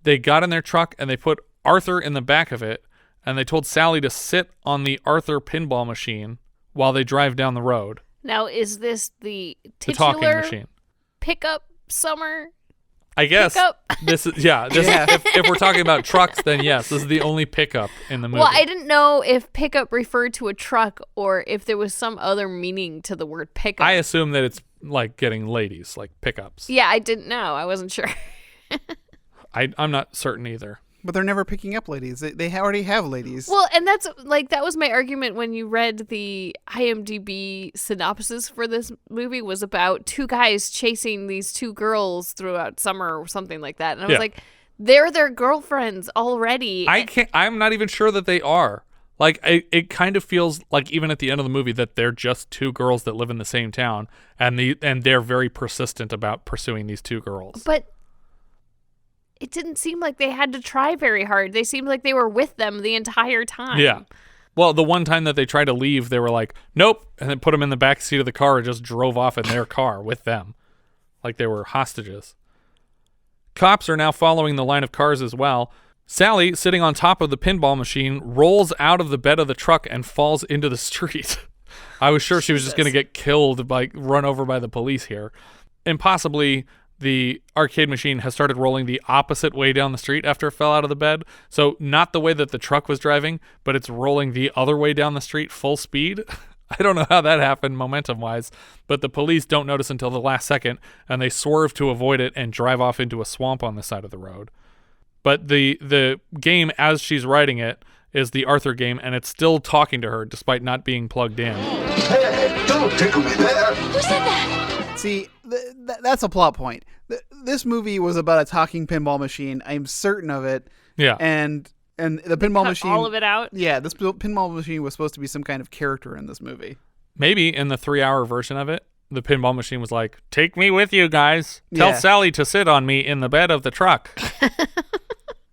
They got in their truck and they put Arthur in the back of it, and they told Sally to sit on the Arthur pinball machine while they drive down the road. Now, is this the talking titular machine. pickup Summer? I guess Pickup? this is if we're talking about trucks, then yes, this is the only pickup in the movie. Well, I didn't know if pickup referred to a truck or if there was some other meaning to the word pickup. I assume that it's like getting ladies, like pickups. Yeah, I didn't know. I wasn't sure. I'm not certain either. But they're never picking up ladies. They already have ladies. Well, and that's that was my argument when you read the IMDb synopsis for this movie, was about two guys chasing these two girls throughout summer or something like that. And I was like, they're their girlfriends already. I'm not even sure that they are. Like, it kind of feels like even at the end of the movie that they're just two girls that live in the same town, and they're very persistent about pursuing these two girls. But it didn't seem like they had to try very hard. They seemed like they were with them the entire time. Yeah. Well, the one time that they tried to leave, they were like, nope, and then put them in the back seat of the car and just drove off in their car with them. Like they were hostages. Cops are now following the line of cars as well. Sally, sitting on top of the pinball machine, rolls out of the bed of the truck and falls into the street. I was sure she was just going to get killed, run over by the police here. And possibly the arcade machine has started rolling the opposite way down the street after it fell out of the bed. So not the way that the truck was driving, but it's rolling the other way down the street full speed. I don't know how that happened momentum-wise, but the police don't notice until the last second, and they swerve to avoid it and drive off into a swamp on the side of the road. But the game, as she's riding it, is the Arthur game, and it's still talking to her despite not being plugged in. Hey, don't tickle me there. Who said that? See, that's a plot point. This movie was about a talking pinball machine. I'm certain of it. Yeah. And the pinball machine, all of it out? Yeah, this pinball machine was supposed to be some kind of character in this movie. Maybe in the 3-hour version of it, the pinball machine was like, take me with you guys. Tell Sally to sit on me in the bed of the truck.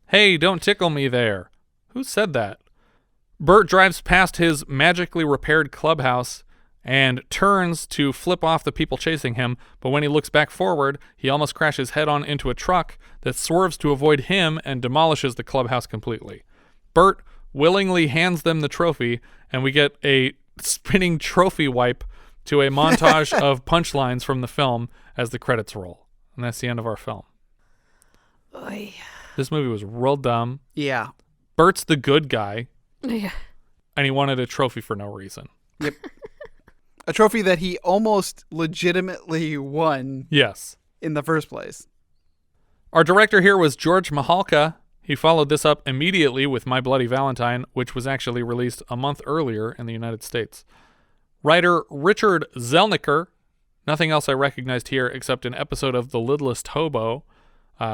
Hey, don't tickle me there. Who said that? Bert drives past his magically repaired clubhouse and turns to flip off the people chasing him, but when he looks back forward, he almost crashes head-on into a truck that swerves to avoid him and demolishes the clubhouse completely. Bert willingly hands them the trophy, and we get a spinning trophy wipe to a montage of punchlines from the film as the credits roll. And that's the end of our film. Oy. This movie was real dumb. Yeah. Bert's the good guy. Yeah. And he wanted a trophy for no reason. Yep. A trophy that he almost legitimately won. Yes. In the first place. Our director here was George Mihalka. He followed this up immediately with My Bloody Valentine, which was actually released a month earlier in the United States. Writer Richard Zellneker. Nothing else I recognized here except an episode of The Littlest Hobo.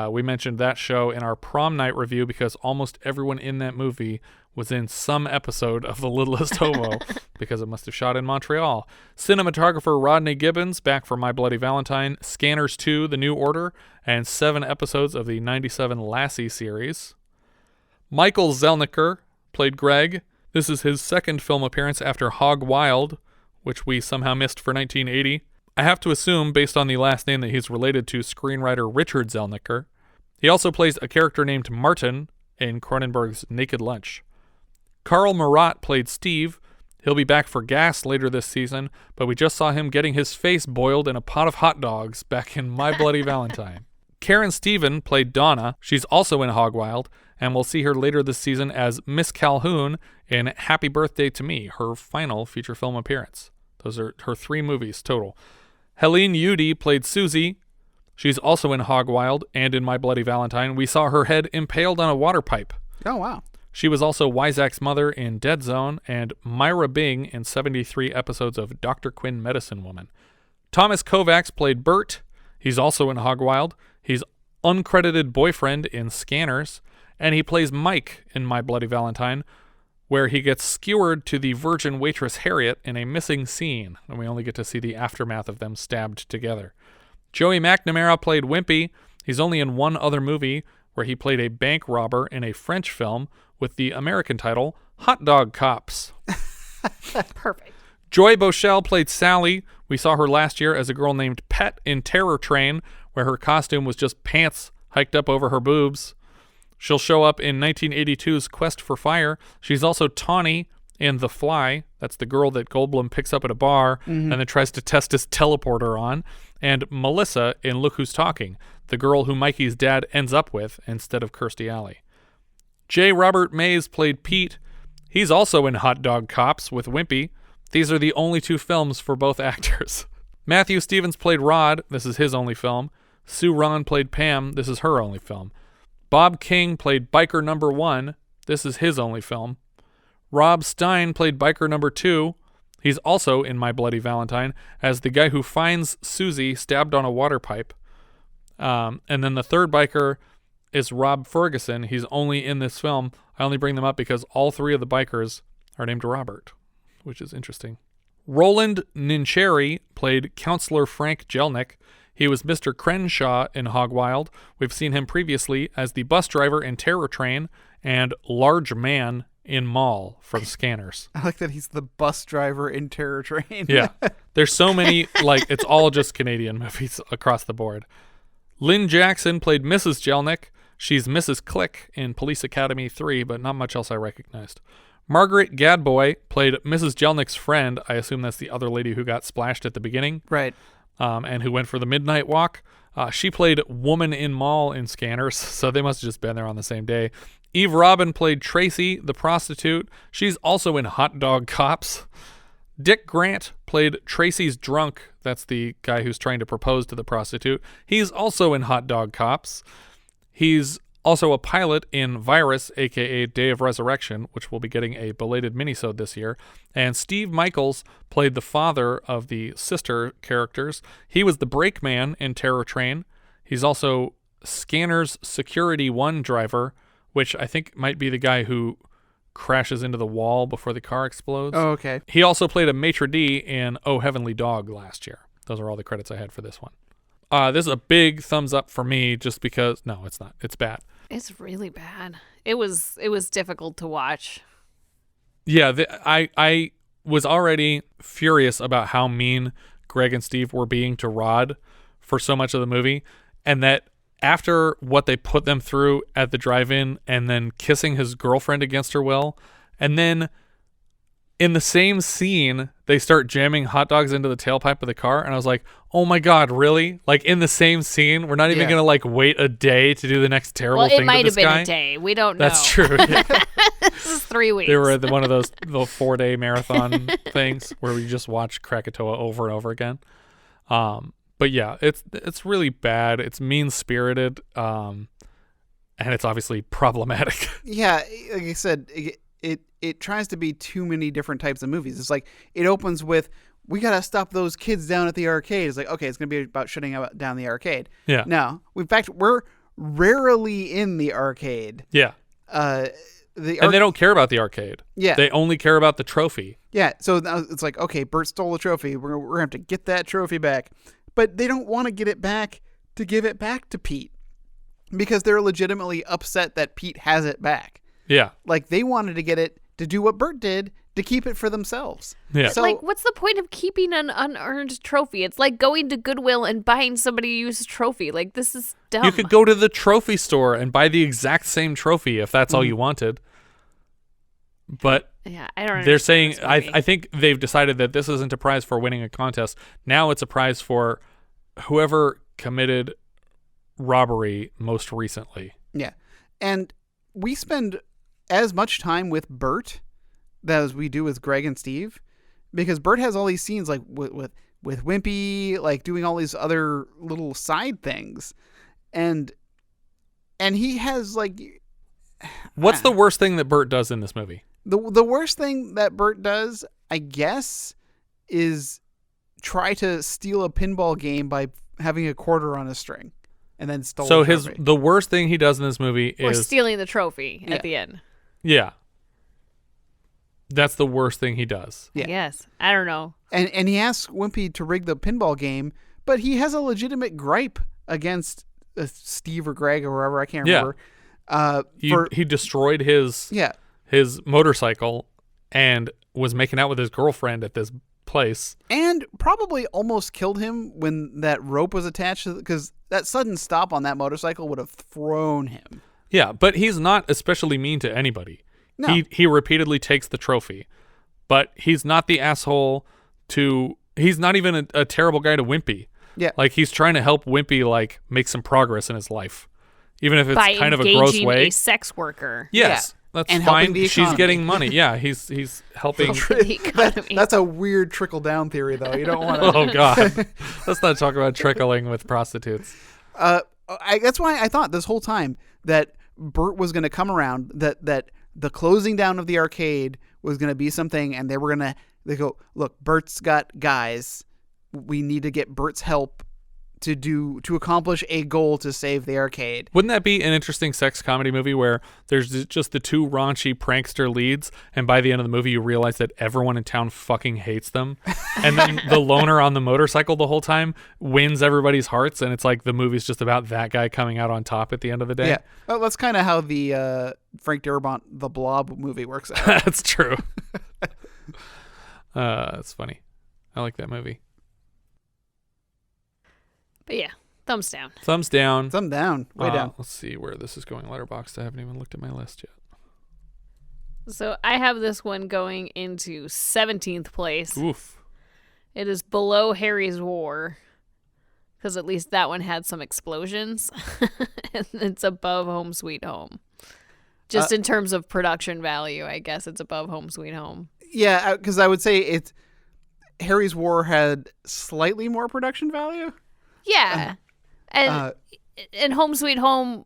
We mentioned that show in our prom night review because almost everyone in that movie was in some episode of The Littlest Hobo because it must have shot in Montreal. Cinematographer Rodney Gibbons, back for My Bloody Valentine, Scanners 2, The New Order, and 7 episodes of the 97 Lassie series. Michael Zellniker played Greg. This is his second film appearance after Hog Wild, which we somehow missed for 1980. I have to assume, based on the last name, that he's related to screenwriter Richard Zellneker. He also plays a character named Martin in Cronenberg's Naked Lunch. Carl Marotte played Steve. He'll be back for Gas later this season, but we just saw him getting his face boiled in a pot of hot dogs back in My Bloody Valentine. Karen Stephen played Donna. She's also in Hog Wild, and we'll see her later this season as Miss Calhoun in Happy Birthday to Me, her final feature film appearance. Those are her 3 movies total. Helene Udy played Suzy. She's also in Hog Wild and in My Bloody Valentine. We saw her head impaled on a water pipe. Oh, wow. She was also Wyzak's mother in Dead Zone and Myra Bing in 73 episodes of Dr. Quinn Medicine Woman. Thomas Kovacs played Bert. He's also in Hog Wild. He's uncredited boyfriend in Scanners. And he plays Mike in My Bloody Valentine, where he gets skewered to the virgin waitress Harriet in a missing scene, and we only get to see the aftermath of them stabbed together. Joey McNamara played Whimpy. He's only in one other movie, where he played a bank robber in a French film with the American title, Hot Dog Cops. Perfect. Joy Boushel played Sally. We saw her last year as a girl named Pet in Terror Train, where her costume was just pants hiked up over her boobs. She'll show up in 1982's Quest for Fire. She's also Tawny in The Fly. That's the girl that Goldblum picks up at a bar and then tries to test his teleporter on. And Melissa in Look Who's Talking, the girl who Mikey's dad ends up with instead of Kirstie Alley. J. Robert Mays played Pete. He's also in Hot Dog Cops with Whimpy. These are the only 2 films for both actors. Matthew Stevens played Rod. This is his only film. Sue Ronne played Pam. This is her only film. Bob King played Biker Number 1. This is his only film. Rob Stein played Biker Number 2. He's also in My Bloody Valentine as the guy who finds Suzy stabbed on a water pipe. And then the third biker is Rob Ferguson. He's only in this film. I only bring them up because all 3 of the bikers are named Robert, which is interesting. Roland Nincheri played Counselor Frank Jelnick. He was Mr. Crenshaw in Hog Wild. We've seen him previously as the bus driver in Terror Train and Large Man in Mall for the Scanners. I like that he's the bus driver in Terror Train. Yeah. There's so many, it's all just Canadian movies across the board. Lynn Jackson played Mrs. Jelnick. She's Mrs. Click in Police Academy 3, but not much else I recognized. Margaret Gadboy played Mrs. Jelnick's friend. I assume that's the other lady who got splashed at the beginning. Right. And who went for the midnight walk. She played Woman in Mall in Scanners, so they must have just been there on the same day. Eve Robin played Tracy, the prostitute. She's also in Hot Dog Cops. Dick Grant played Tracy's drunk. That's the guy who's trying to propose to the prostitute. He's also in Hot Dog Cops. He's also a pilot in Virus, a.k.a. Day of Resurrection, which will be getting a belated minisode this year. And Steve Michaels played the father of the sister characters. He was the brakeman in Terror Train. He's also Scanners Security 1 driver, which I think might be the guy who crashes into the wall before the car explodes. Oh, okay. He also played a maitre d' in Oh Heavenly Dog last year. Those are all the credits I had for this one. This is a big thumbs up for me just because... No, it's not. It's bad. It's really bad. It was difficult to watch. Yeah, I was already furious about how mean Greg and Steve were being to Rod for so much of the movie, and that after what they put them through at the drive-in and then kissing his girlfriend against her will, and then in the same scene, they start jamming hot dogs into the tailpipe of the car. And I was like, oh my God, really? Like in the same scene? We're not even going to like wait a day to do the next terrible thing to this guy? Well, it might have been a day. We don't know. That's true. Yeah. This is 3 weeks. They were at one of those the 4-day marathon things where we just watch Krakatoa over and over again. But yeah, it's really bad. It's mean-spirited. And it's obviously problematic. Yeah, like I said, it tries to be too many different types of movies. It's like it opens with, we got to stop those kids down at the arcade. It's like, okay, it's going to be about shutting down the arcade. Yeah. No, in fact, we're rarely in the arcade. Yeah. And they don't care about the arcade. Yeah. They only care about the trophy. Yeah. So now it's like, okay, Bert stole the trophy. We're going to have to get that trophy back. But they don't want to get it back to give it back to Pete because they're legitimately upset that Pete has it back. Yeah. Like they wanted to get it to do what Bert did, to keep it for themselves. Yeah. So, like, what's the point of keeping an unearned trophy? It's like going to Goodwill and buying somebody a used trophy. Like, this is dumb. You could go to the trophy store and buy the exact same trophy if that's all you wanted. But yeah, I don't. They're saying I think they've decided that this isn't a prize for winning a contest. Now it's a prize for whoever committed robbery most recently. Yeah, and we spend as much time with Bert as we do with Greg and Steve, because Bert has all these scenes like with Whimpy, like doing all these other little side things, and he has like. What's the worst thing that Bert does in this movie? The worst thing that Bert does, I guess, is try to steal a pinball game by having a quarter on a string, and then steal. So the worst thing he does in this movie is stealing the trophy at the end. Yeah, that's the worst thing he does. Yeah. Yes, I don't know. And he asks Whimpy to rig the pinball game, but he has a legitimate gripe against Steve or Greg or whoever, I can't remember. He destroyed his motorcycle and was making out with his girlfriend at this place. And probably almost killed him when that rope was attached, because that sudden stop on that motorcycle would have thrown him. Yeah, but he's not especially mean to anybody. No. He repeatedly takes the trophy, but he's not the asshole he's not even a terrible guy to Whimpy. Yeah. Like, he's trying to help Whimpy, like, make some progress in his life. Even if it's kind of a gross way. By engaging a sex worker. Yes, that's and fine. The She's getting money. Yeah, he's helping. That's a weird trickle-down theory, though. You don't want to... Oh, God. Let's not talk about trickling with prostitutes. That's why I thought this whole time that Bert was going to come around, that the closing down of the arcade was going to be something, and they go, look, Bert's got guys. We need to get Bert's help to accomplish a goal to save the arcade. Wouldn't that be an interesting sex comedy movie where there's just the two raunchy prankster leads, and by the end of the movie you realize that everyone in town fucking hates them, and then the loner on the motorcycle the whole time wins everybody's hearts, and it's like the movie's just about that guy coming out on top at the end of the day? Yeah, well, that's kind of how the Frank Darabont The Blob movie works out. That's true. That's funny. I like that movie. But yeah, thumbs down. Thumbs down. Thumb down. Way down. Let's see where this is going. Letterboxd. I haven't even looked at my list yet. So I have this one going into 17th place. Oof. It is below Harry's War, because at least that one had some explosions. And it's above Home Sweet Home. Just in terms of production value, I guess it's above Home Sweet Home. Yeah, because I would say Harry's War had slightly more production value. Yeah. And Home Sweet Home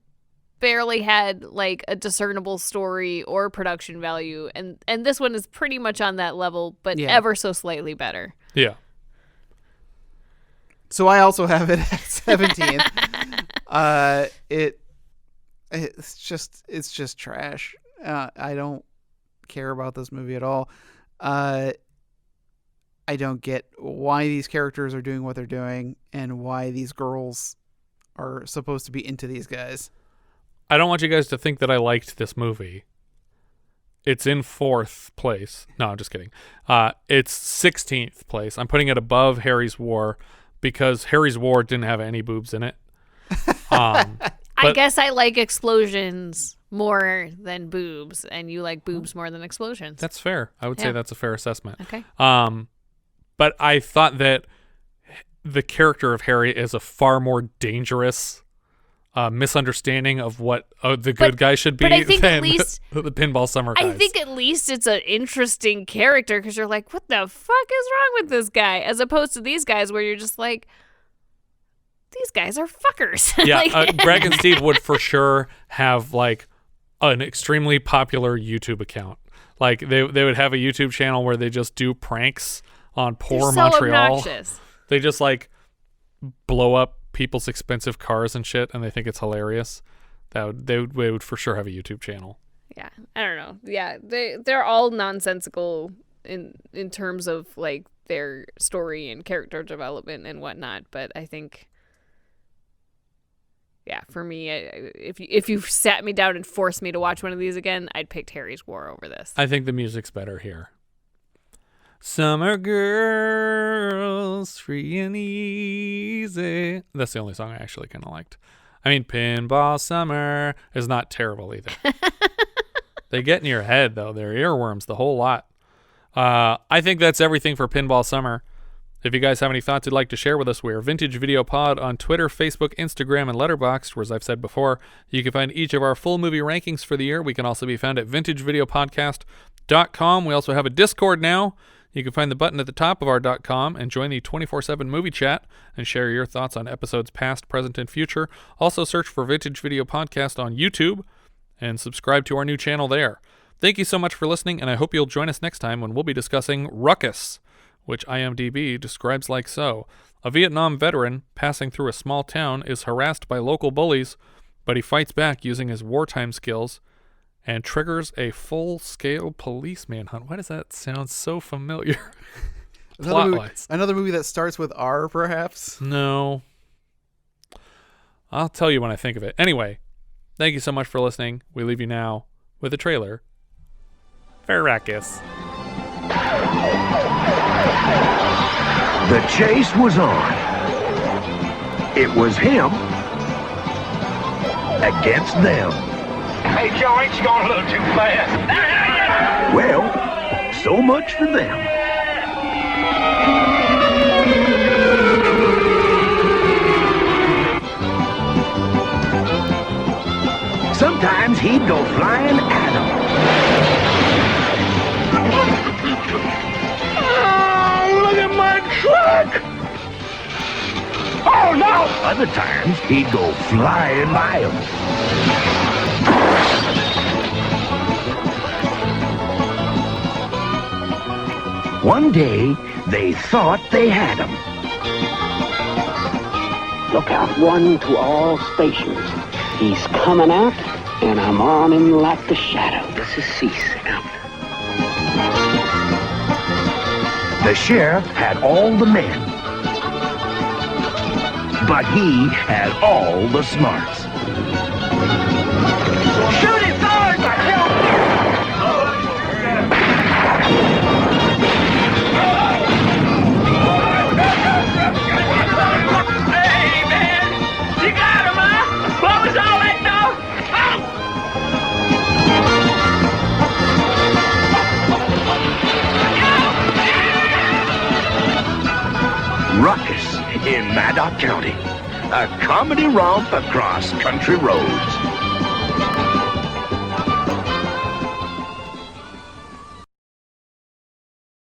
barely had like a discernible story or production value, and this one is pretty much on that level, but ever so slightly better. Yeah. So I also have it at 17th. It's just trash. I don't care about this movie at all. I don't get why these characters are doing what they're doing and why these girls are supposed to be into these guys. I don't want you guys to think that I liked this movie. It's in 4th place. No, I'm just kidding. It's 16th place. I'm putting it above Harry's War because Harry's War didn't have any boobs in it. I guess I like explosions more than boobs, and you like boobs more than explosions. That's fair. I would say that's a fair assessment. Okay. But I thought that the character of Harry is a far more dangerous misunderstanding of what the good guy should be than at least, the Pinball Summer guys. I think at least it's an interesting character because you're like, what the fuck is wrong with this guy? As opposed to these guys where you're just like, these guys are fuckers. Yeah, Greg and Steve would for sure have like an extremely popular YouTube account. Like they would have a YouTube channel where they just do pranks on poor Montreal. Obnoxious. They just like blow up people's expensive cars and shit, and they think it's hilarious. They would for sure have a YouTube channel. Yeah, I don't know. Yeah, they're all nonsensical in terms of like their story and character development and whatnot. But I think, yeah, for me, if you sat me down and forced me to watch one of these again, I'd pick Harry's War over this. I think the music's better here. Summer girls, free and easy. That's the only song I actually kind of liked. I mean, Pinball Summer is not terrible either. They get in your head, though. They're earworms, the whole lot. I think that's everything for Pinball Summer. If you guys have any thoughts you'd like to share with us, we're Vintage Video Pod on Twitter, Facebook, Instagram, and Letterboxd, where, as I've said before, you can find each of our full movie rankings for the year. We can also be found at vintagevideopodcast.com. We also have a Discord now. You can find the button at the top of our .com and join the 24/7 movie chat and share your thoughts on episodes past, present, and future. Also search for Vintage Video Podcast on YouTube and subscribe to our new channel there. Thank you so much for listening, and I hope you'll join us next time when we'll be discussing Ruckus, which IMDb describes like so. A Vietnam veteran passing through a small town is harassed by local bullies, but he fights back using his wartime skills and triggers a full-scale police manhunt. Why does that sound so familiar? Another movie that starts with R, perhaps? No. I'll tell you when I think of it. Anyway, thank you so much for listening. We leave you now with a trailer for Ruckus. The chase was on. It was him against them. Hey, Joe, ain't you going a little too fast? Well, so much for them. Sometimes he'd go flying at them. Look at my truck! Oh, no! Other times, he'd go flying by him. One day, they thought they had him. Look out, 1 to all stations. He's coming out, and I'm on him like the shadow. This is cease out. The sheriff had all the men, but he had all the smarts. Shoot his doors! Hey, man! You got him, huh? What was all that, dog? Ruckus in Marotte County, a comedy romp across country roads.